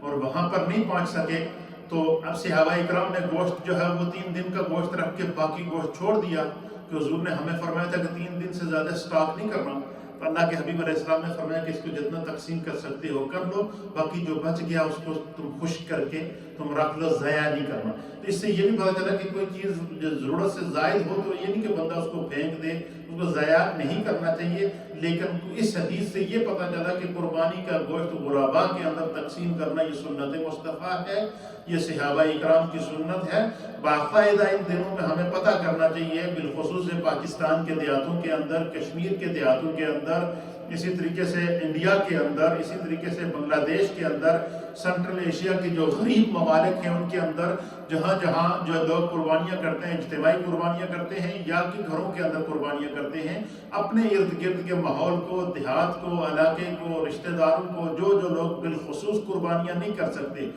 اور وہاں پر نہیں پہنچ سکے، تو اب صحابہ اکرام نے گوشت جو ہے وہ 3 دن کا گوشت رکھ کے باقی گوشت چھوڑ دیا، کہ حضور نے ہمیں فرمایا تھا کہ 3 دن سے زیادہ سٹاک نہیں کرنا۔ تو اللہ کے حبیب علیہ السلام نے فرمایا کہ اس کو جتنا تقسیم کر سکتے ہو کر لو، باقی جو بچ گیا اس کو تم خشک کر کے تم رکھ لو، ضائع نہیں کرنا۔ تو اس سے یہ بھی پتہ چلا کہ کوئی چیز جو ضرورت سے زائد ہو تو یہ نہیں کہ بندہ اس کو پھینک دے، اس کو ضائع نہیں کرنا چاہیے۔ لیکن اس حدیث سے یہ پتہ چلا کہ قربانی کا گوشت غربا کے اندر تقسیم کرنا یہ سنت مصطفیٰ ہے، یہ صحابہ اکرام کی سنت ہے۔ باقاعدہ ان دنوں میں ہمیں پتہ کرنا چاہیے، بالخصوص پاکستان کے دیہاتوں کے اندر، کشمیر کے دیہاتوں کے اندر، اسی طریقے سے انڈیا کے اندر، اسی طریقے سے بنگلہ دیش کے اندر، سنٹرل ایشیا کے جو غریب ممالک ہیں ان کے اندر جہاں جہاں جو لوگ قربانیاں کرتے ہیں، اجتماعی قربانیاں کرتے ہیں یا کہ گھروں کے اندر قربانیاں کرتے ہیں، اپنے ارد گرد کے ماحول کو، دیہات کو، علاقے کو، رشتہ داروں کو، جو لوگ بالخصوص قربانیاں نہیں کر سکتے،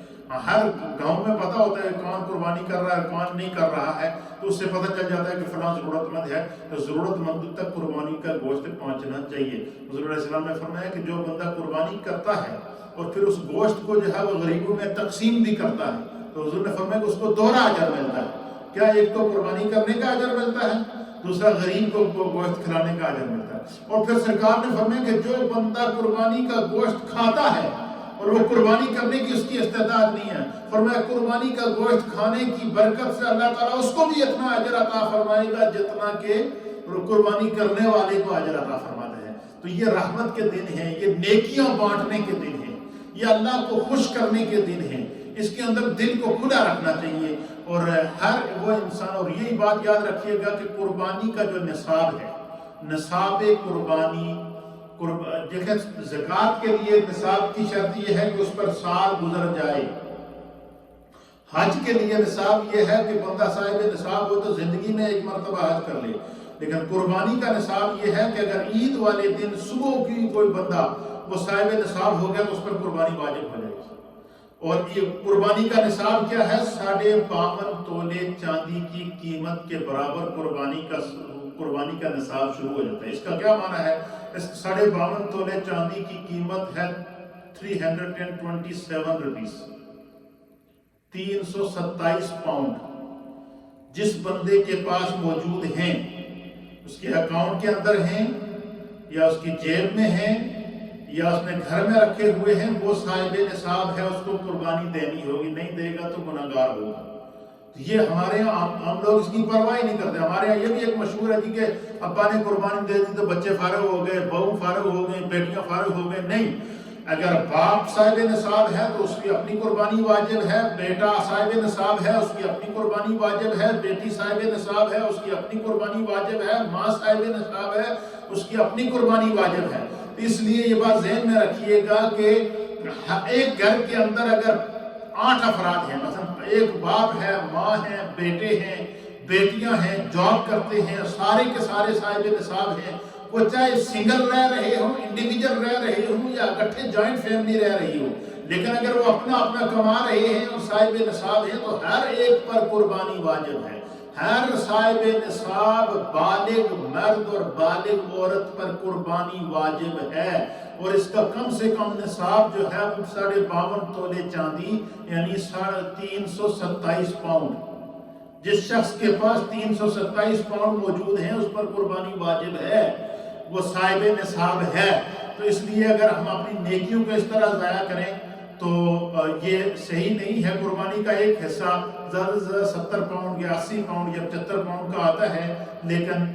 ہر گاؤں میں پتہ ہوتا ہے کون قربانی کر رہا ہے کون نہیں کر رہا ہے، تو اس سے پتہ چل جاتا ہے کہ فلاں ضرورت مند ہے، تو ضرورت مند تک قربانی کا گوشت پہنچنا چاہیے۔ حضور علیہ السلام نے فرمایا کہ جو بندہ قربانی کرتا ہے اور پھر اس گوشت کو جو ہے وہ غریبوں میں تقسیم بھی کرتا ہے، تو حضور نے فرمایا کہ اس کو دوہرا اجر ملتا ہے۔ کیا ایک تو قربانی کرنے کا اجر ملتا ہے، دوسرا غریب کو گوشت کھلانے کا اجر ملتا ہے۔ اور پھر سرکار نے فرمایا کہ جو بندہ قربانی کا گوشت کھاتا ہے اور وہ قربانی کرنے کی اس کی استعداد نہیں ہے، فرمایا قربانی کا گوشت کھانے کی برکت سے اللہ تعالیٰ اس کو بھی اتنا اجر عطا فرمائے گا جتنا کہ قربانی کرنے والے کو اجر عطا فرماتا ہے۔ تو یہ رحمت کے دن ہیں، یہ نیکیاں بانٹنے کے دن ہیں، یہ اللہ کو خوش کرنے کے دن ہیں۔ اس کے اندر دل کو کھلا رکھنا چاہیے، اور ہر وہ انسان، اور یہی بات یاد رکھیے گا کہ قربانی کا جو نصاب ہے، نصاب قربانی، دیکھیں زکوٰۃ کے لیے نصاب کی شرط یہ ہے کہ اس پر سال گزر جائے۔ حج کے لیے نصاب یہ ہے کہ بندہ صاحب نصاب ہو تو زندگی میں ایک مرتبہ حج کر لے، لیکن قربانی کا نصاب یہ ہے کہ اگر عید والے دن صبح کی کوئی بندہ وہ صاحب نصاب ہو گیا تو اس پر قربانی واجب ہو جائے گی۔ اور یہ قربانی کا نصاب کیا ہے؟ 52.5 تولے چاندی کی قیمت کے برابر قربانی کا نصاب شروع ہو جاتا ہے۔ اس کا کیا معنی ہے؟ اس 52.5 تولے چاندی کی قیمت ہے 327 روپیز، 327 پاؤنڈ۔ جس بندے کے پاس موجود ہیں، اس کے اکاؤنٹ کے اندر ہیں یا اس کی جیب میں ہیں یا اس نے گھر میں رکھے ہوئے ہیں، وہ صاحب نصاب ہے، اس کو قربانی دینی ہوگی، نہیں دے گا تو گناہگار ہوگا۔ یہ ہمارے یہاں ہم لوگ اس کی پرواہ نہیں کرتے۔ ہمارے یہاں یہ بھی ایک مشہور ہے کہ ابا نے قربانی دے دی تو بچے فارغ ہو گئے، بہو فارغ ہو گئے، بیٹیاں فارغ ہو گئے۔ نہیں، اگر باپ صاحب نصاب ہے تو اس کی اپنی قربانی واجب ہے، بیٹا صاحب نصاب ہے اس کی اپنی قربانی واجب ہے، بیٹی صاحب نصاب ہے اس کی اپنی قربانی واجب ہے، ماں صاحب نصاب ہے اس کی اپنی قربانی واجب ہے۔ اس لیے یہ بات ذہن میں رکھیے گا کہ ایک گھر کے اندر اگر 8 افراد ہیں، مثلا ایک باپ ہے، ماں ہے، بیٹے ہیں، بیٹیاں ہیں، جاب کرتے ہیں، سارے کے سارے صاحب نصاب ہیں، وہ چاہے سنگل رہ رہے ہوں، انڈیویجل رہ رہے ہوں یا اکٹھے جوائنٹ فیملی رہ رہی ہو، لیکن اگر وہ اپنا کما رہے ہیں اور صاحب نصاب ہیں تو ہر ایک پر قربانی واجب ہے۔ ہر صاحب نصاب بالغ مرد اور بالغ عورت پر قربانی واجب ہے، اور اس کا کم سے کم نصاب جو ہے 52.5 تولے چاندی یعنی 327 پاؤنڈ۔ جس شخص کے پاس 327 پاؤنڈ موجود ہیں اس پر قربانی واجب ہے، وہ صاحب نصاب ہے۔ تو اس لیے اگر ہم اپنی نیکیوں کو اس طرح ضائع کریں تو یہ صحیح نہیں ہے۔ قربانی کا ایک حصہ زیادہ سے زیادہ 70 پاؤنڈ یا 80 پاؤنڈ یا 75 پاؤنڈ کا آتا ہے، لیکن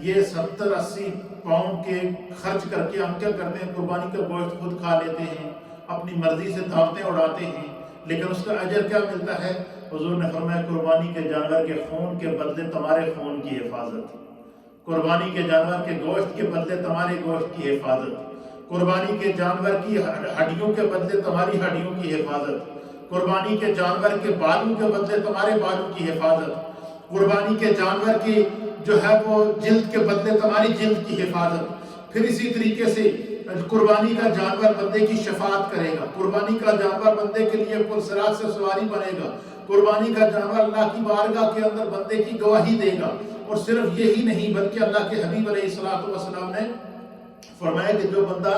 یہ 70-80 پاؤنڈ کے خرچ کر کے ہم کیا کرتے ہیں؟ قربانی کا گوشت خود کھا لیتے ہیں، اپنی مرضی سے دعوتیں اڑاتے ہیں، لیکن اس کا اجر کیا ملتا ہے؟ حضور نے فرمایا قربانی کے جانور کے خون کے بدلے تمہارے خون کی حفاظت، قربانی کے جانور کے گوشت کے بدلے تمہارے گوشت کی حفاظت، قربانی کے جانور کی ہڈیوں کے بدلے تمہاری ہڈیوں کی حفاظت، قربانی کے جانور کے بالوں کے بدلے تمہارے بالوں کی حفاظت، قربانی کے جانور کی جو ہے وہ جلد کے بدلے تمہاری جلد کی حفاظت۔ پھر اسی طریقے سے قربانی کا جانور بندے کی شفاعت کرے گا، قربانی کا جانور بندے کے لیے پل صراط سے سواری بنے گا، قربانی کا جانور اللہ کی بارگاہ کے اندر بندے کی گواہی دے گا۔ اور صرف یہی نہیں بلکہ اللہ کے حبیب علیہ السلام نے فرمایا کہ جو بندہ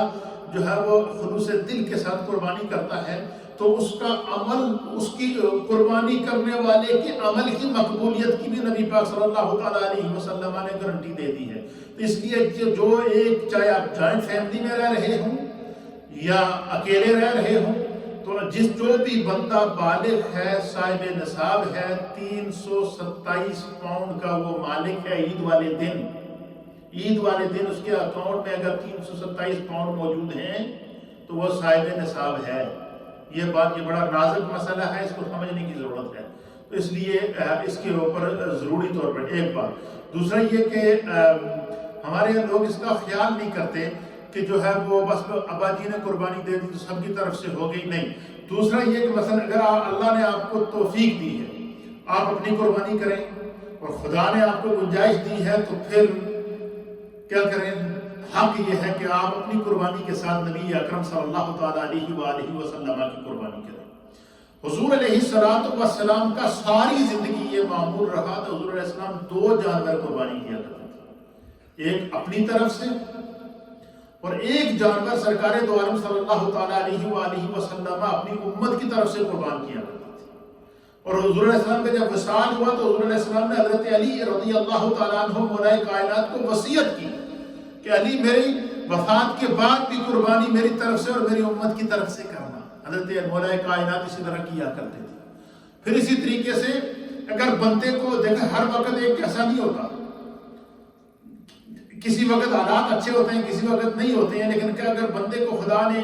جو ہے وہ خلوص دل کے ساتھ قربانی کرتا ہے تو اس کا عمل، اس کی قربانی کرنے والے کے عمل کی مقبولیت کی بھی نبی پاک صلی اللہ علیہ وسلم نے گارنٹی دے دی ہے۔ تو اس لیے جو ایک چاہے آپ جوائنٹ فیملی میں رہ رہے ہوں یا اکیلے رہ رہے ہوں، تو جو بھی بندہ بالغ ہے، صاحب نصاب ہے، 327 پاؤنڈ کا وہ مالک ہے، عید والے دن اس کے اکاؤنٹ میں اگر 327 پاؤنڈ موجود ہیں تو وہ صاحب نصاب ہے۔ یہ بڑا نازک مسئلہ ہے، اس کو سمجھنے کی ضرورت ہے۔ تو اس لیے اس کے اوپر ضروری طور پر ایک بات۔ دوسرا یہ کہ ہمارے لوگ اس کا خیال نہیں کرتے کہ جو ہے وہ بس ابا جی نے قربانی دے دی تو سب کی طرف سے ہو گئی، نہیں۔ دوسرا یہ کہ مثلا اگر اللہ نے آپ کو توفیق دی ہے آپ اپنی قربانی کریں اور خدا نے آپ کو گنجائش دی ہے تو پھر کیا کریں؟ حق یہ ہے کہ آپ اپنی قربانی کے ساتھ نبی اکرم صلی اللہ تعالیٰ علیہ وآلہ وسلم کی قربانی کریں۔ حضور علیہ السلام کا ساری زندگی یہ معمول رہا تو حضور علیہ السلام 2 جانور قربانی کیا کرتے تھے، ایک اپنی طرف سے اور ایک جانور سرکار دو عالم صلی اللہ تعالیٰ علیہ وآلہ وسلم اپنی امت کی طرف سے قربان کیا کرتے تھے۔ اور حضور علیہ السلام کا جب وصال ہوا تو حضور علیہ السلام نے حضرت علی رضی اللہ تعالیٰ عنہ مولا کائنات کو وصیت کی کہ علی میری وفات کے بعد بھی قربانی میری طرف سے اور میری امت کی طرف سے کرنا۔ حضرت مولا کائنات اسی طرح کیا کرتے تھے۔ پھر اسی طریقے سے اگر بندے کو دیکھیں، ہر وقت ایک ایسا نہیں ہوتا، کسی وقت حالات اچھے ہوتے ہیں، کسی وقت نہیں ہوتے ہیں، لیکن کہ اگر بندے کو خدا نے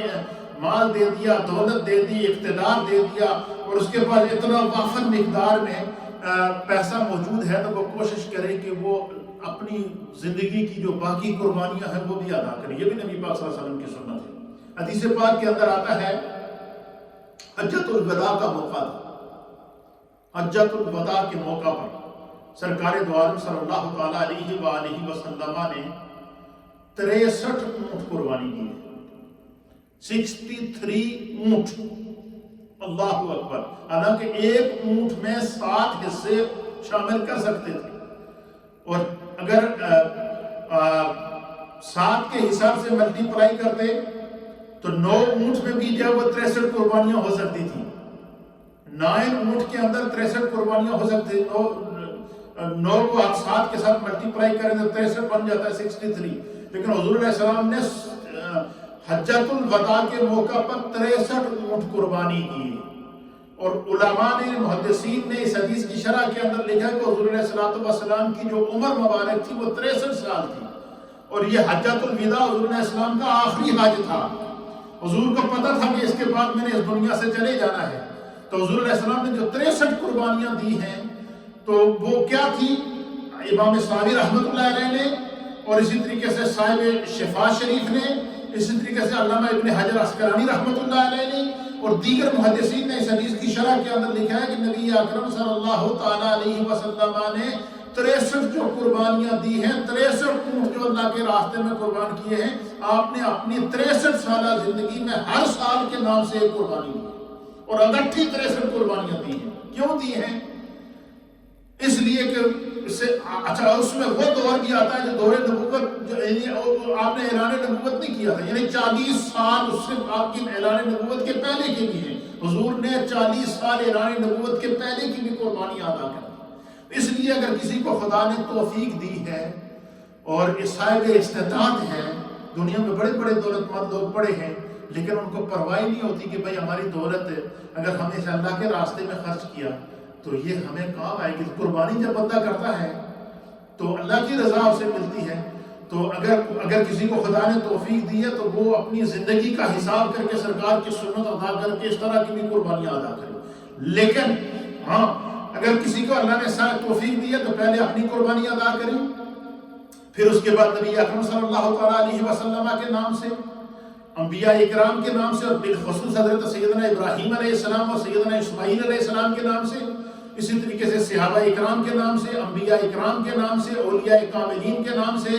مال دے دیا، دولت دے دی، اقتدار دے دیا اور اس کے بعد اتنا وافر مقدار میں پیسہ موجود ہے، تو وہ کوشش کرے کہ وہ اپنی زندگی کی جو باقی قربانیاں ہیں وہ بھی ادا کریں۔ یہ بھی نبی پاک صلی اللہ علیہ وسلم کی سنت ہے۔ حدیث پاک کے اندر آتا ہے حجۃ الوداع کا موقع تھا۔ حجۃ الوداع کے موقع پر سرکار دو عالم صلی اللہ تعالیٰ علیہ وآلہ وسلم نے 63 اونٹ قربانی کیے، 63 اونٹ، اللہ اکبر۔ حالانکہ ایک اونٹ میں 7 حصے شامل کر سکتے تھے، اور اگر 7 کے حساب سے ملٹی پلائی کرتے تو 9 اونٹ میں بھی جو وہ 63 قربانیاں ہو سکتی تھیں۔ 9 اونٹ کے اندر 63 قربانیاں ہو سکتی، 9 کو آپ 7 کے ساتھ ملٹی پلائی کریں تو 63 بن جاتا ہے 63۔ لیکن حضور علیہ السلام نے حجۃ الوداع کے موقع پر 63 اونٹ قربانی کی، اور علماء نے، محدثین نے اس حدیث کی شرح کے اندر لکھا کہ حضور علیہ السلام کی جو عمر مبارک تھی وہ 63 سال تھی، اور یہ حجۃ الوداع حضور علیہ السلام کا آخری حج تھا۔ حضور کو پتہ تھا کہ اس کے بعد میں نے اس دنیا سے چلے جانا ہے، تو حضور علیہ السلام نے جو 63 قربانیاں دی ہیں تو وہ کیا تھی؟ امام ساوی رحمۃ اللہ علیہ نے، اور اسی طریقے سے صاحب شفا شریف نے، اسی طریقے سے علامہ ابن حجر عسقلانی رحمۃ اللہ علیہ نے، اور دیگر محدثین نے اس حدیث کی شرح کے اندر لکھا ہے کہ نبی اکرم صلی اللہ تعالیٰ علیہ وسلم نے 63 جو قربانیاں دی ہیں، 63 اونٹ جو اللہ کے راستے میں قربان کیے ہیں، آپ نے اپنی 63 سالہ زندگی میں ہر سال کے نام سے ایک قربانی دی، اور اگٹھی 63 قربانیاں دی ہیں۔ کیوں دی ہیں؟ اس لیے کہ اچھا اس میں وہ دور بھی آتا ہے جو دور نبوت، جو آپ نے اعلان نبوت نہیں کیا تھا، یعنی 40 سال اس سے آپ کی اعلان نبوت کے پہلے کے بھی ہیں۔ حضور نے 40 سال اعلان نبوت کے پہلے کی بھی قربانی ادا کی۔ اس لیے اگر کسی کو خدا نے توفیق دی ہے اور صاحب استطاعت ہے، دنیا میں بڑے بڑے دولت مند لوگ بڑے ہیں، لیکن ان کو پرواہ نہیں ہوتی کہ بھائی ہماری دولت اگر ہم نے اسے اللہ کے راستے میں خرچ کیا تو یہ ہمیں کام آئے گی۔ قربانی جب بندہ کرتا ہے تو اللہ کی رضا اسے ملتی ہے۔ تو اگر کسی کو خدا نے توفیق دی ہے تو وہ اپنی زندگی کا حساب کر کے سرکار کی سنت ادا کر کے اس طرح کی بھی قربانیاں ادا کرے۔ لیکن ہاں، اگر کسی کو اللہ نے توفیق دی ہے تو پہلے اپنی قربانی ادا کریں، پھر اس کے بعد نبی اکرم صلی اللہ تعالیٰ علیہ وسلم کے نام سے، انبیاء اکرام کے نام سے، اور بالخصوص حضرت سیدنا ابراہیم علیہ السلام اور سیدنا اسماعیل علیہ السلام کے نام سے، اسی طریقے سے صحابہ اکرام کے نام سے، انبیاء اکرام کے نام سے، اولیاء کاملین کے نام سے،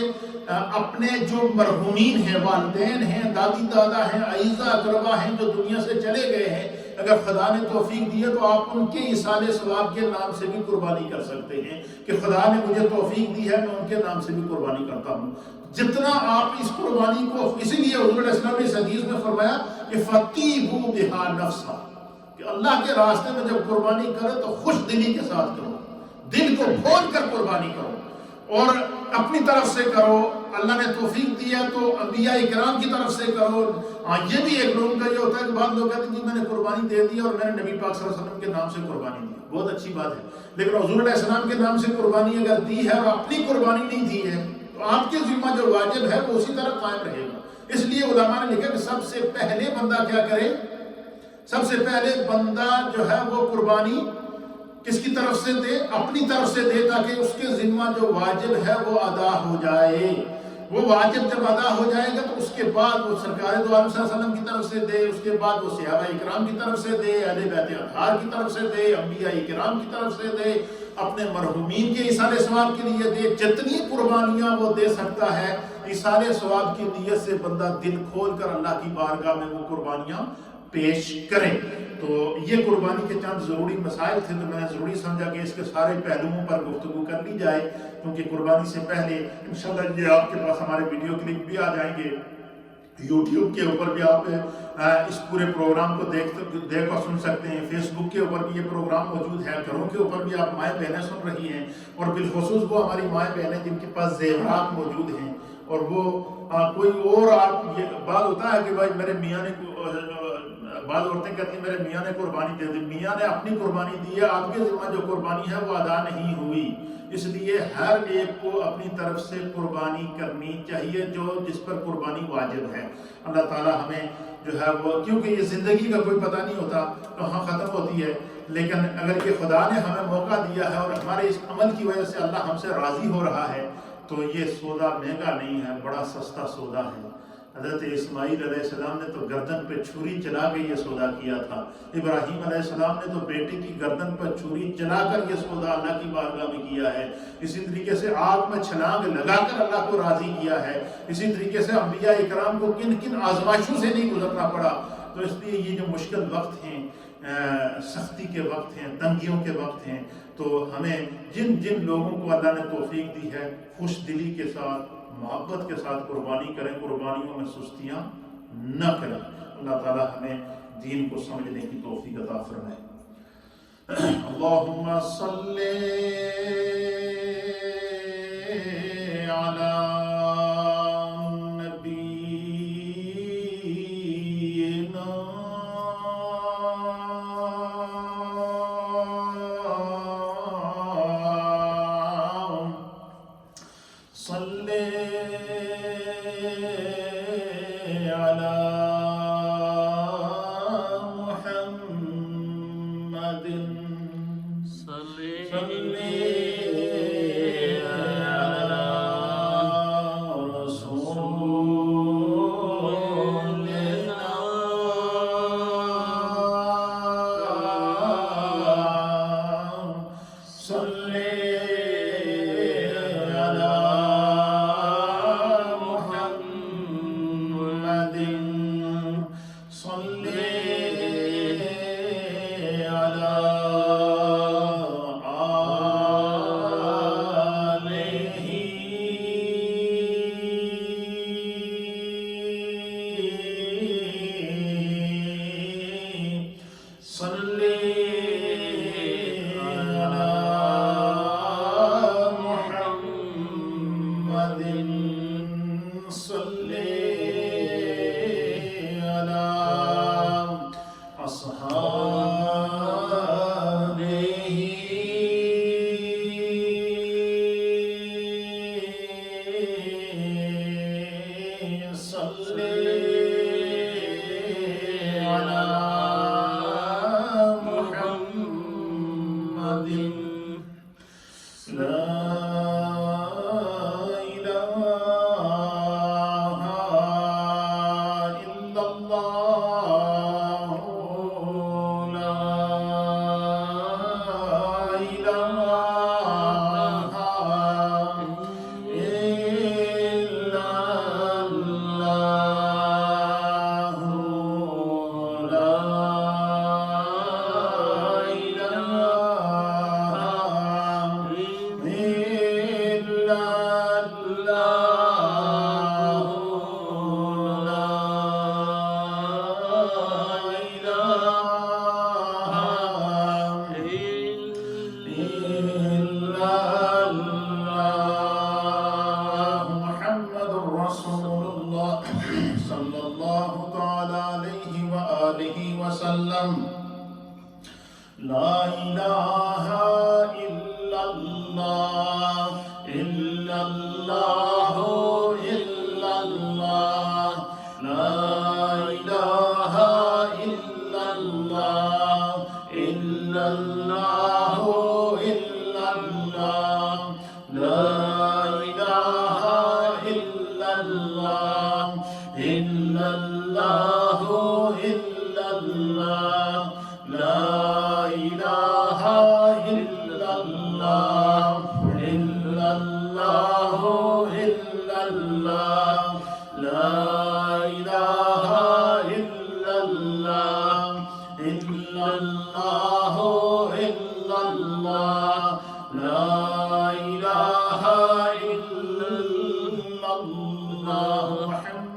اپنے جو مرحومین ہیں، والدین ہیں، دادی دادا ہیں، عزیزہ اقربا ہیں جو دنیا سے چلے گئے ہیں، اگر خدا نے توفیق دی ہے تو آپ ان کے ایصال ثواب کے نام سے بھی قربانی کر سکتے ہیں کہ خدا نے مجھے توفیق دی ہے، میں ان کے نام سے بھی قربانی کرتا ہوں۔ جتنا آپ اس قربانی کو، اسی لیے حضور علیہ السلام نے اس حدیث میں فرمایا کہ فَطِيبُوا بِهَا نَفْسًا، کہ اللہ کے راستے میں جب قربانی کرو تو خوش دلی کے ساتھ کرو، دل کو کھول کر قربانی کرو اور اپنی طرف سے کرو۔ اللہ نے توفیق دیا تو انبیاء اکرام کی طرف سے کرو۔ یہ بھی ایک لوگوں کا یہ ہوتا ہے کہ بعض لوگ کہتے ہیں کہ میں نے قربانی دے دی اور میں نے نبی پاک صلی اللہ علیہ وسلم کے نام سے قربانی دی، بہت اچھی بات ہے، لیکن حضور علیہ السلام کے نام سے قربانی اگر دی ہے اور اپنی قربانی نہیں دی ہے تو آپ کے ذمہ جو واجب ہے وہ اسی طرح قائم رہے گا۔ اس لیے علماء نے لکھا کہ سب سے پہلے بندہ کیا کرے؟ سب سے پہلے بندہ جو ہے وہ قربانی کس کی طرف سے دے؟ اپنی طرف سے دے، تاکہ اس کے ذمہ جو واجب ہے وہ ادا ہو جائے۔ وہ واجب جب ادا ہو جائے گا تو اس کے بعد وہ سرکار دو عالم صلی اللہ علیہ وسلم کی طرف سے دے، اس کے بعد وہ صحابہ اکرام کی طرف سے دے، اہل بیت اطہار کی طرف سے دے، انبیاء اکرام کی طرف سے دے، اپنے مرحومین کے ایصال ثواب کے لیے دے۔ جتنی قربانیاں وہ دے سکتا ہے، ایصال ثواب کی نیت سے بندہ دل کھول کر اللہ کی بارگاہ میں وہ قربانیاں پیش کریں۔ تو یہ قربانی کے چند ضروری مسائل تھے، تو میں نے ضروری سمجھا کہ اس کے سارے پہلوؤں پر گفتگو کر لی جائے، کیونکہ قربانی سے پہلے انشاءاللہ یہ آپ کے پاس ہمارے ویڈیو کلپ بھی آ جائیں گے یوٹیوب کے اوپر بھی آپ اس پورے پروگرام کو دیکھ اور سن سکتے ہیں. فیس بک کے اوپر بھی یہ پروگرام موجود ہے. گھروں کے اوپر بھی آپ مائیں بہنیں سن رہی ہیں, اور بالخصوص وہ ہماری مائیں بہنیں جن کے پاس زیورات موجود ہیں, اور وہ کوئی اور آپ یہ بات ہوتا ہے کہ بھائی میرے میاں نے, بعض عورتیں کہتی ہیں میرے میاں نے قربانی دے دی. میاں نے اپنی قربانی دی ہے, آپ کے ذمہ جو قربانی ہے وہ ادا نہیں ہوئی. اس لیے ہر ایک کو اپنی طرف سے قربانی کرنی چاہیے جس پر قربانی واجب ہے. اللہ تعالیٰ ہمیں جو ہے وہ, کیونکہ یہ زندگی کا کوئی پتہ نہیں ہوتا کہاں ختم ہوتی ہے, لیکن اگر یہ خدا نے ہمیں موقع دیا ہے اور ہمارے اس عمل کی وجہ سے اللہ ہم سے راضی ہو رہا ہے, تو یہ سودا مہنگا نہیں ہے, بڑا سستا سودا ہے. حضرت اسماعیل علیہ السلام نے تو گردن پہ چھری چلا کے یہ سودا کیا تھا. ابراہیم علیہ السلام نے تو بیٹے کی گردن پر چھری چلا کر یہ سودا اللہ کی بارگاہ میں کیا ہے. اسی طریقے سے آگ میں چھلانگ لگا کر اللہ کو راضی کیا ہے. اسی طریقے سے انبیاء اکرام کو کن کن آزمائشوں سے نہیں گزرنا پڑا. تو اس لیے یہ جو مشکل وقت ہیں, سختی کے وقت ہیں, تنگیوں کے وقت ہیں, تو ہمیں جن لوگوں کو اللہ نے توفیق دی ہے خوش دلی کے ساتھ, محبت کے ساتھ قربانی کریں, قربانیوں میں سستیاں نہ کریں. اللہ تعالیٰ ہمیں دین کو سمجھنے کی توفیق عطا فرمائے. اللہم صلی علی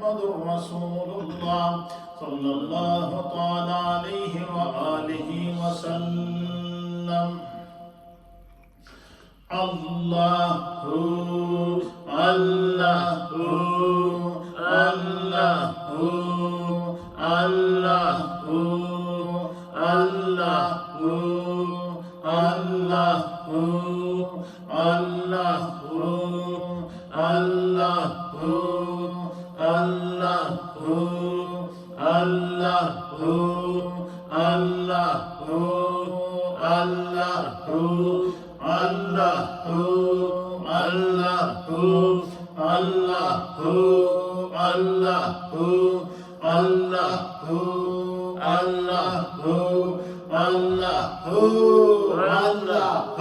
محمد رسول الله صلى الله تعالى عليه وآله وسلم. الله الله الله الله الله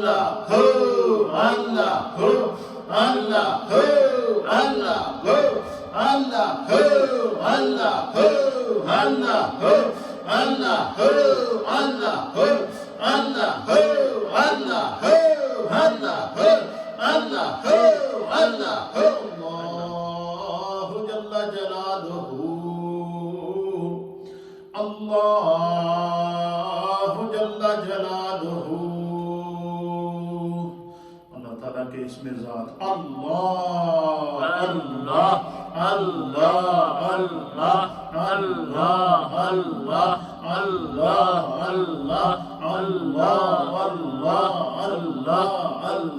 الله الله الله الله الله الله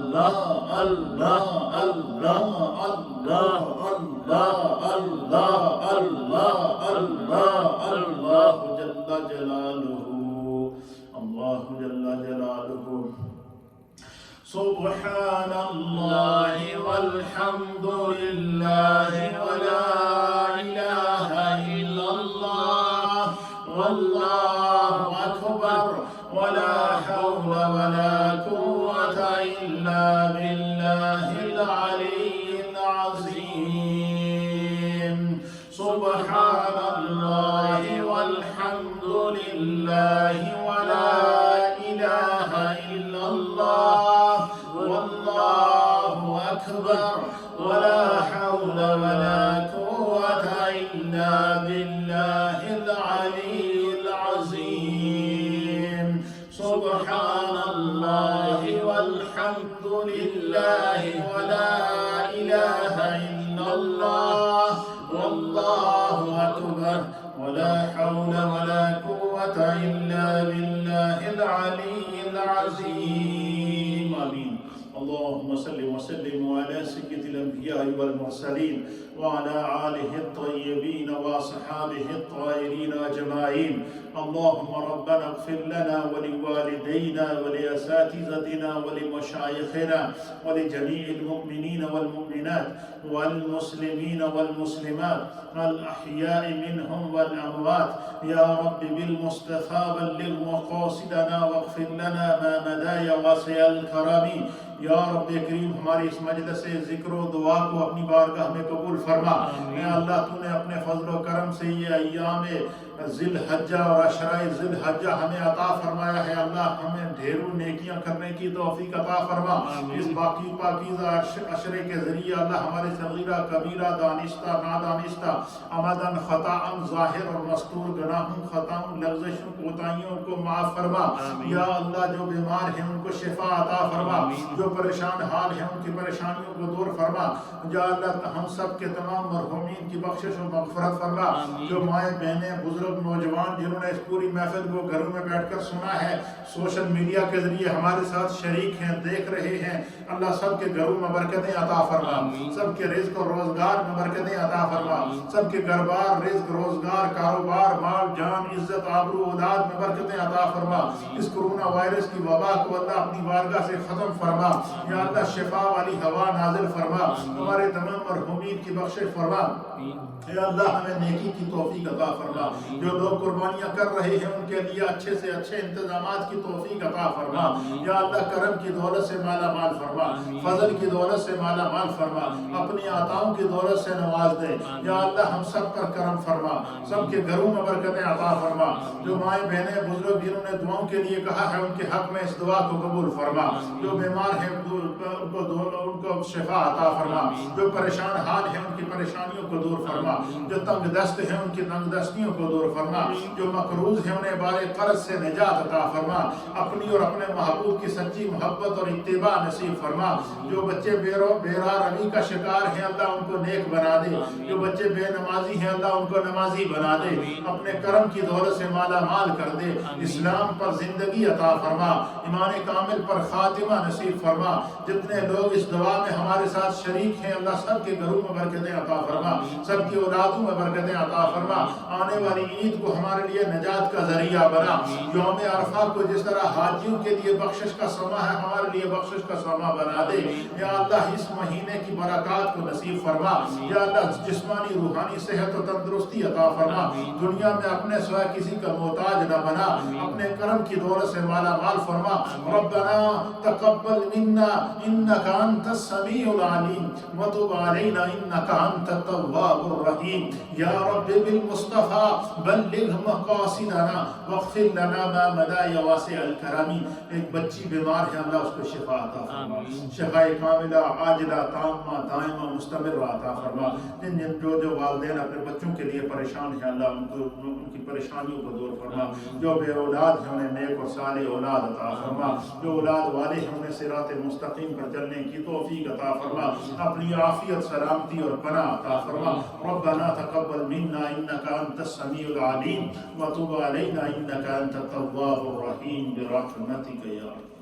سبحان الله والحمد لله ولا إله إلا الله والله أكبر ولا حول ولا قوة إلا بالله العلي العظيم. سبحان الله والحمد لله ولا إله إلا الله والله أكبر ولا حول ولا قوة إلا بالله العلي العظيم. سبحان الله والحمد لله ولا إله إلا الله والله أكبر ولا حول ولا قوة إلا بالله العلي العظيم. آمين. اللهم صل وسلم على سيد الأنبياء والمرسلين وعلى آله الطيبين وأصحابه الطاهرين أجمعين. اللهم ربنا اغفر لنا ولوالدينا ولأساتذتنا ولمشايخنا ولجميع المؤمنين والمؤمنات والمسلمين والمسلمات الأحياء منهم والأموات. يا رب بالمصطفى بلغ مقاصدنا واغفر لنا ما مدى يا واسع الكرم. یا رب کریم ہماری اس مجلس ذکر و دعا کو اپنی بارگاہ میں قبول فرما. اے اللہ تو نے اپنے فضل و کرم سے یہ ایام ذی الحجہ اور عشرۂ ذی الحجہ ہمیں عطا فرمایا ہے. اللہ ہمیں ڈھیروں نیکیاں کرنے کی توفیق عطا فرما. اس باقی پاکیزہ عشرے کے ذریعے اللہ ہمارے صغیرہ کبیرہ دانستہ نادانستہ عمدن خطاً ظاہر اور مستور گناہوں خطاؤں لغزشوں کوتاہیوں کو معاف فرما. یا اللہ جو بیمار ہیں ان کو شفا عطا فرما. جو پریشان حال ہیں ان کی پریشانیوں کو دور فرما. یا اللہ ہم سب کے تمام مرحومین کی بخشش و مغفرت فرما. جو مائیں بہنیں بزرگ نوجوان جنہوں نے اس پوری محفل کو گھروں میں بیٹھ کر سنا ہے سوشل میڈیا کے ذریعے ہمارے ساتھ شریک ہیں دیکھ رہے ہیں اللہ سب کے گھروں میں برکتیں عطا فرما. سب کے رزق اور روزگار میں برکتیں عطا فرما. سب کے گھر بار رزق روزگار کاروبار مال جان عزت آبرو اولاد میں برکتیں عطا فرما. اس کرونا وائرس کی وبا کو اللہ اپنی بارگاہ سے ختم فرما. یا اللہ شفا والی ہوا نازل فرما. ہمارے تمام مرحومین کی بخشش فرما. یا اللہ ہمیں نیکی کی توفیق عطا فرما. جو لوگ قربانیاں کر رہے ہیں ان کے لیے اچھے سے اچھے انتظامات کی توفیق عطا فرما. یا اللہ کرم کی دولت سے مالا مال فرما. فضل کی دولت سے مالا مال فرما. اپنی عطاؤں کی دولت سے نواز دے. یا اللہ ہم سب پر کرم فرما. سب کے گھروں میں برکتیں عطا فرما. جو مائیں بہنیں بزرگ جنہوں نے دعاؤں کے لیے کہا ہے ان کے حق میں اس دعا کو قبول فرما. جو بیمار ہیں ان کو شفا عطا فرما، جو پریشان حال ہیں ان کی پریشانیوں کو دور فرما، جو تنگ دست ہیں ان کی تنگ دستیوں کو دور فرما، جو مقروض ہیں انہیں بار قرض سے نجات عطا فرما، اپنی اور اپنے محبوب کی سچی محبت اور اتباع نصیب فرما، جو بچے بیرا روی کا شکار ہیں اللہ ان کو نیک بنا دے، جو بچے بے نمازی ہیں اللہ ان کو نمازی بنا دے، اپنے کرم کی دولت سے مالا مال کر دے، اسلام پر زندگی عطا فرما، ایمان کامل پر خاتمہ نصیب فرما۔ جتنے لوگ اس دعا میں ہمارے ساتھ شریک ہیں اللہ سب کے گھروں میں برکتیں عطا فرما، سب کی اولادوں میں برکتیں عطا فرما، آنے والی عید کو ہمارے لیے نجات کا ذریعہ بنا، یوم عرفہ کو جس طرح حاجیوں کے لیے بخشش کا سما ہے ہمارے لیے بخشش کا سما بنا دے۔ یا اللہ اس مہینے کی برکات کو نصیب فرما، یا اللہ جسمانی روحانی صحت و تندرستی عطا فرما، دنیا میں اپنے سوا کسی کا محتاج نہ بنا، اپنے کرم کی دولت سے مالا مال فرما۔ ربنا تقبل منا انك انت السميع العليم وتب علينا انك انت التواب الرحيم يا رب بالمصطفى بلغ مقاصدنا واغفر لنا ما مضى يا واسع الكرم۔ ایک بچی بیمار ہے اللہ اس کو شفا عطا فرما، شفا کاملہ عاجلہ تامہ دائمہ مستمر عطا فرما۔ جو والدین اپنے بچوں کے لیے پریشان ہیں اللہ ان کی پریشانیوں کو دور فرما، جو بے اولاد ہیں انہیں نیک اور صالح اولاد عطا فرما، جو اولاد والے ہیں انہیں صراط مستقیم پر چلنے کی توفیق عطا فرما، اپنی عافیت سلامتی اور پناہ عطا فرما۔ ربنا تقبل منا انك انت السميع العليم وتب علينا انك انت التواب الرحيم برحمتك يا رب۔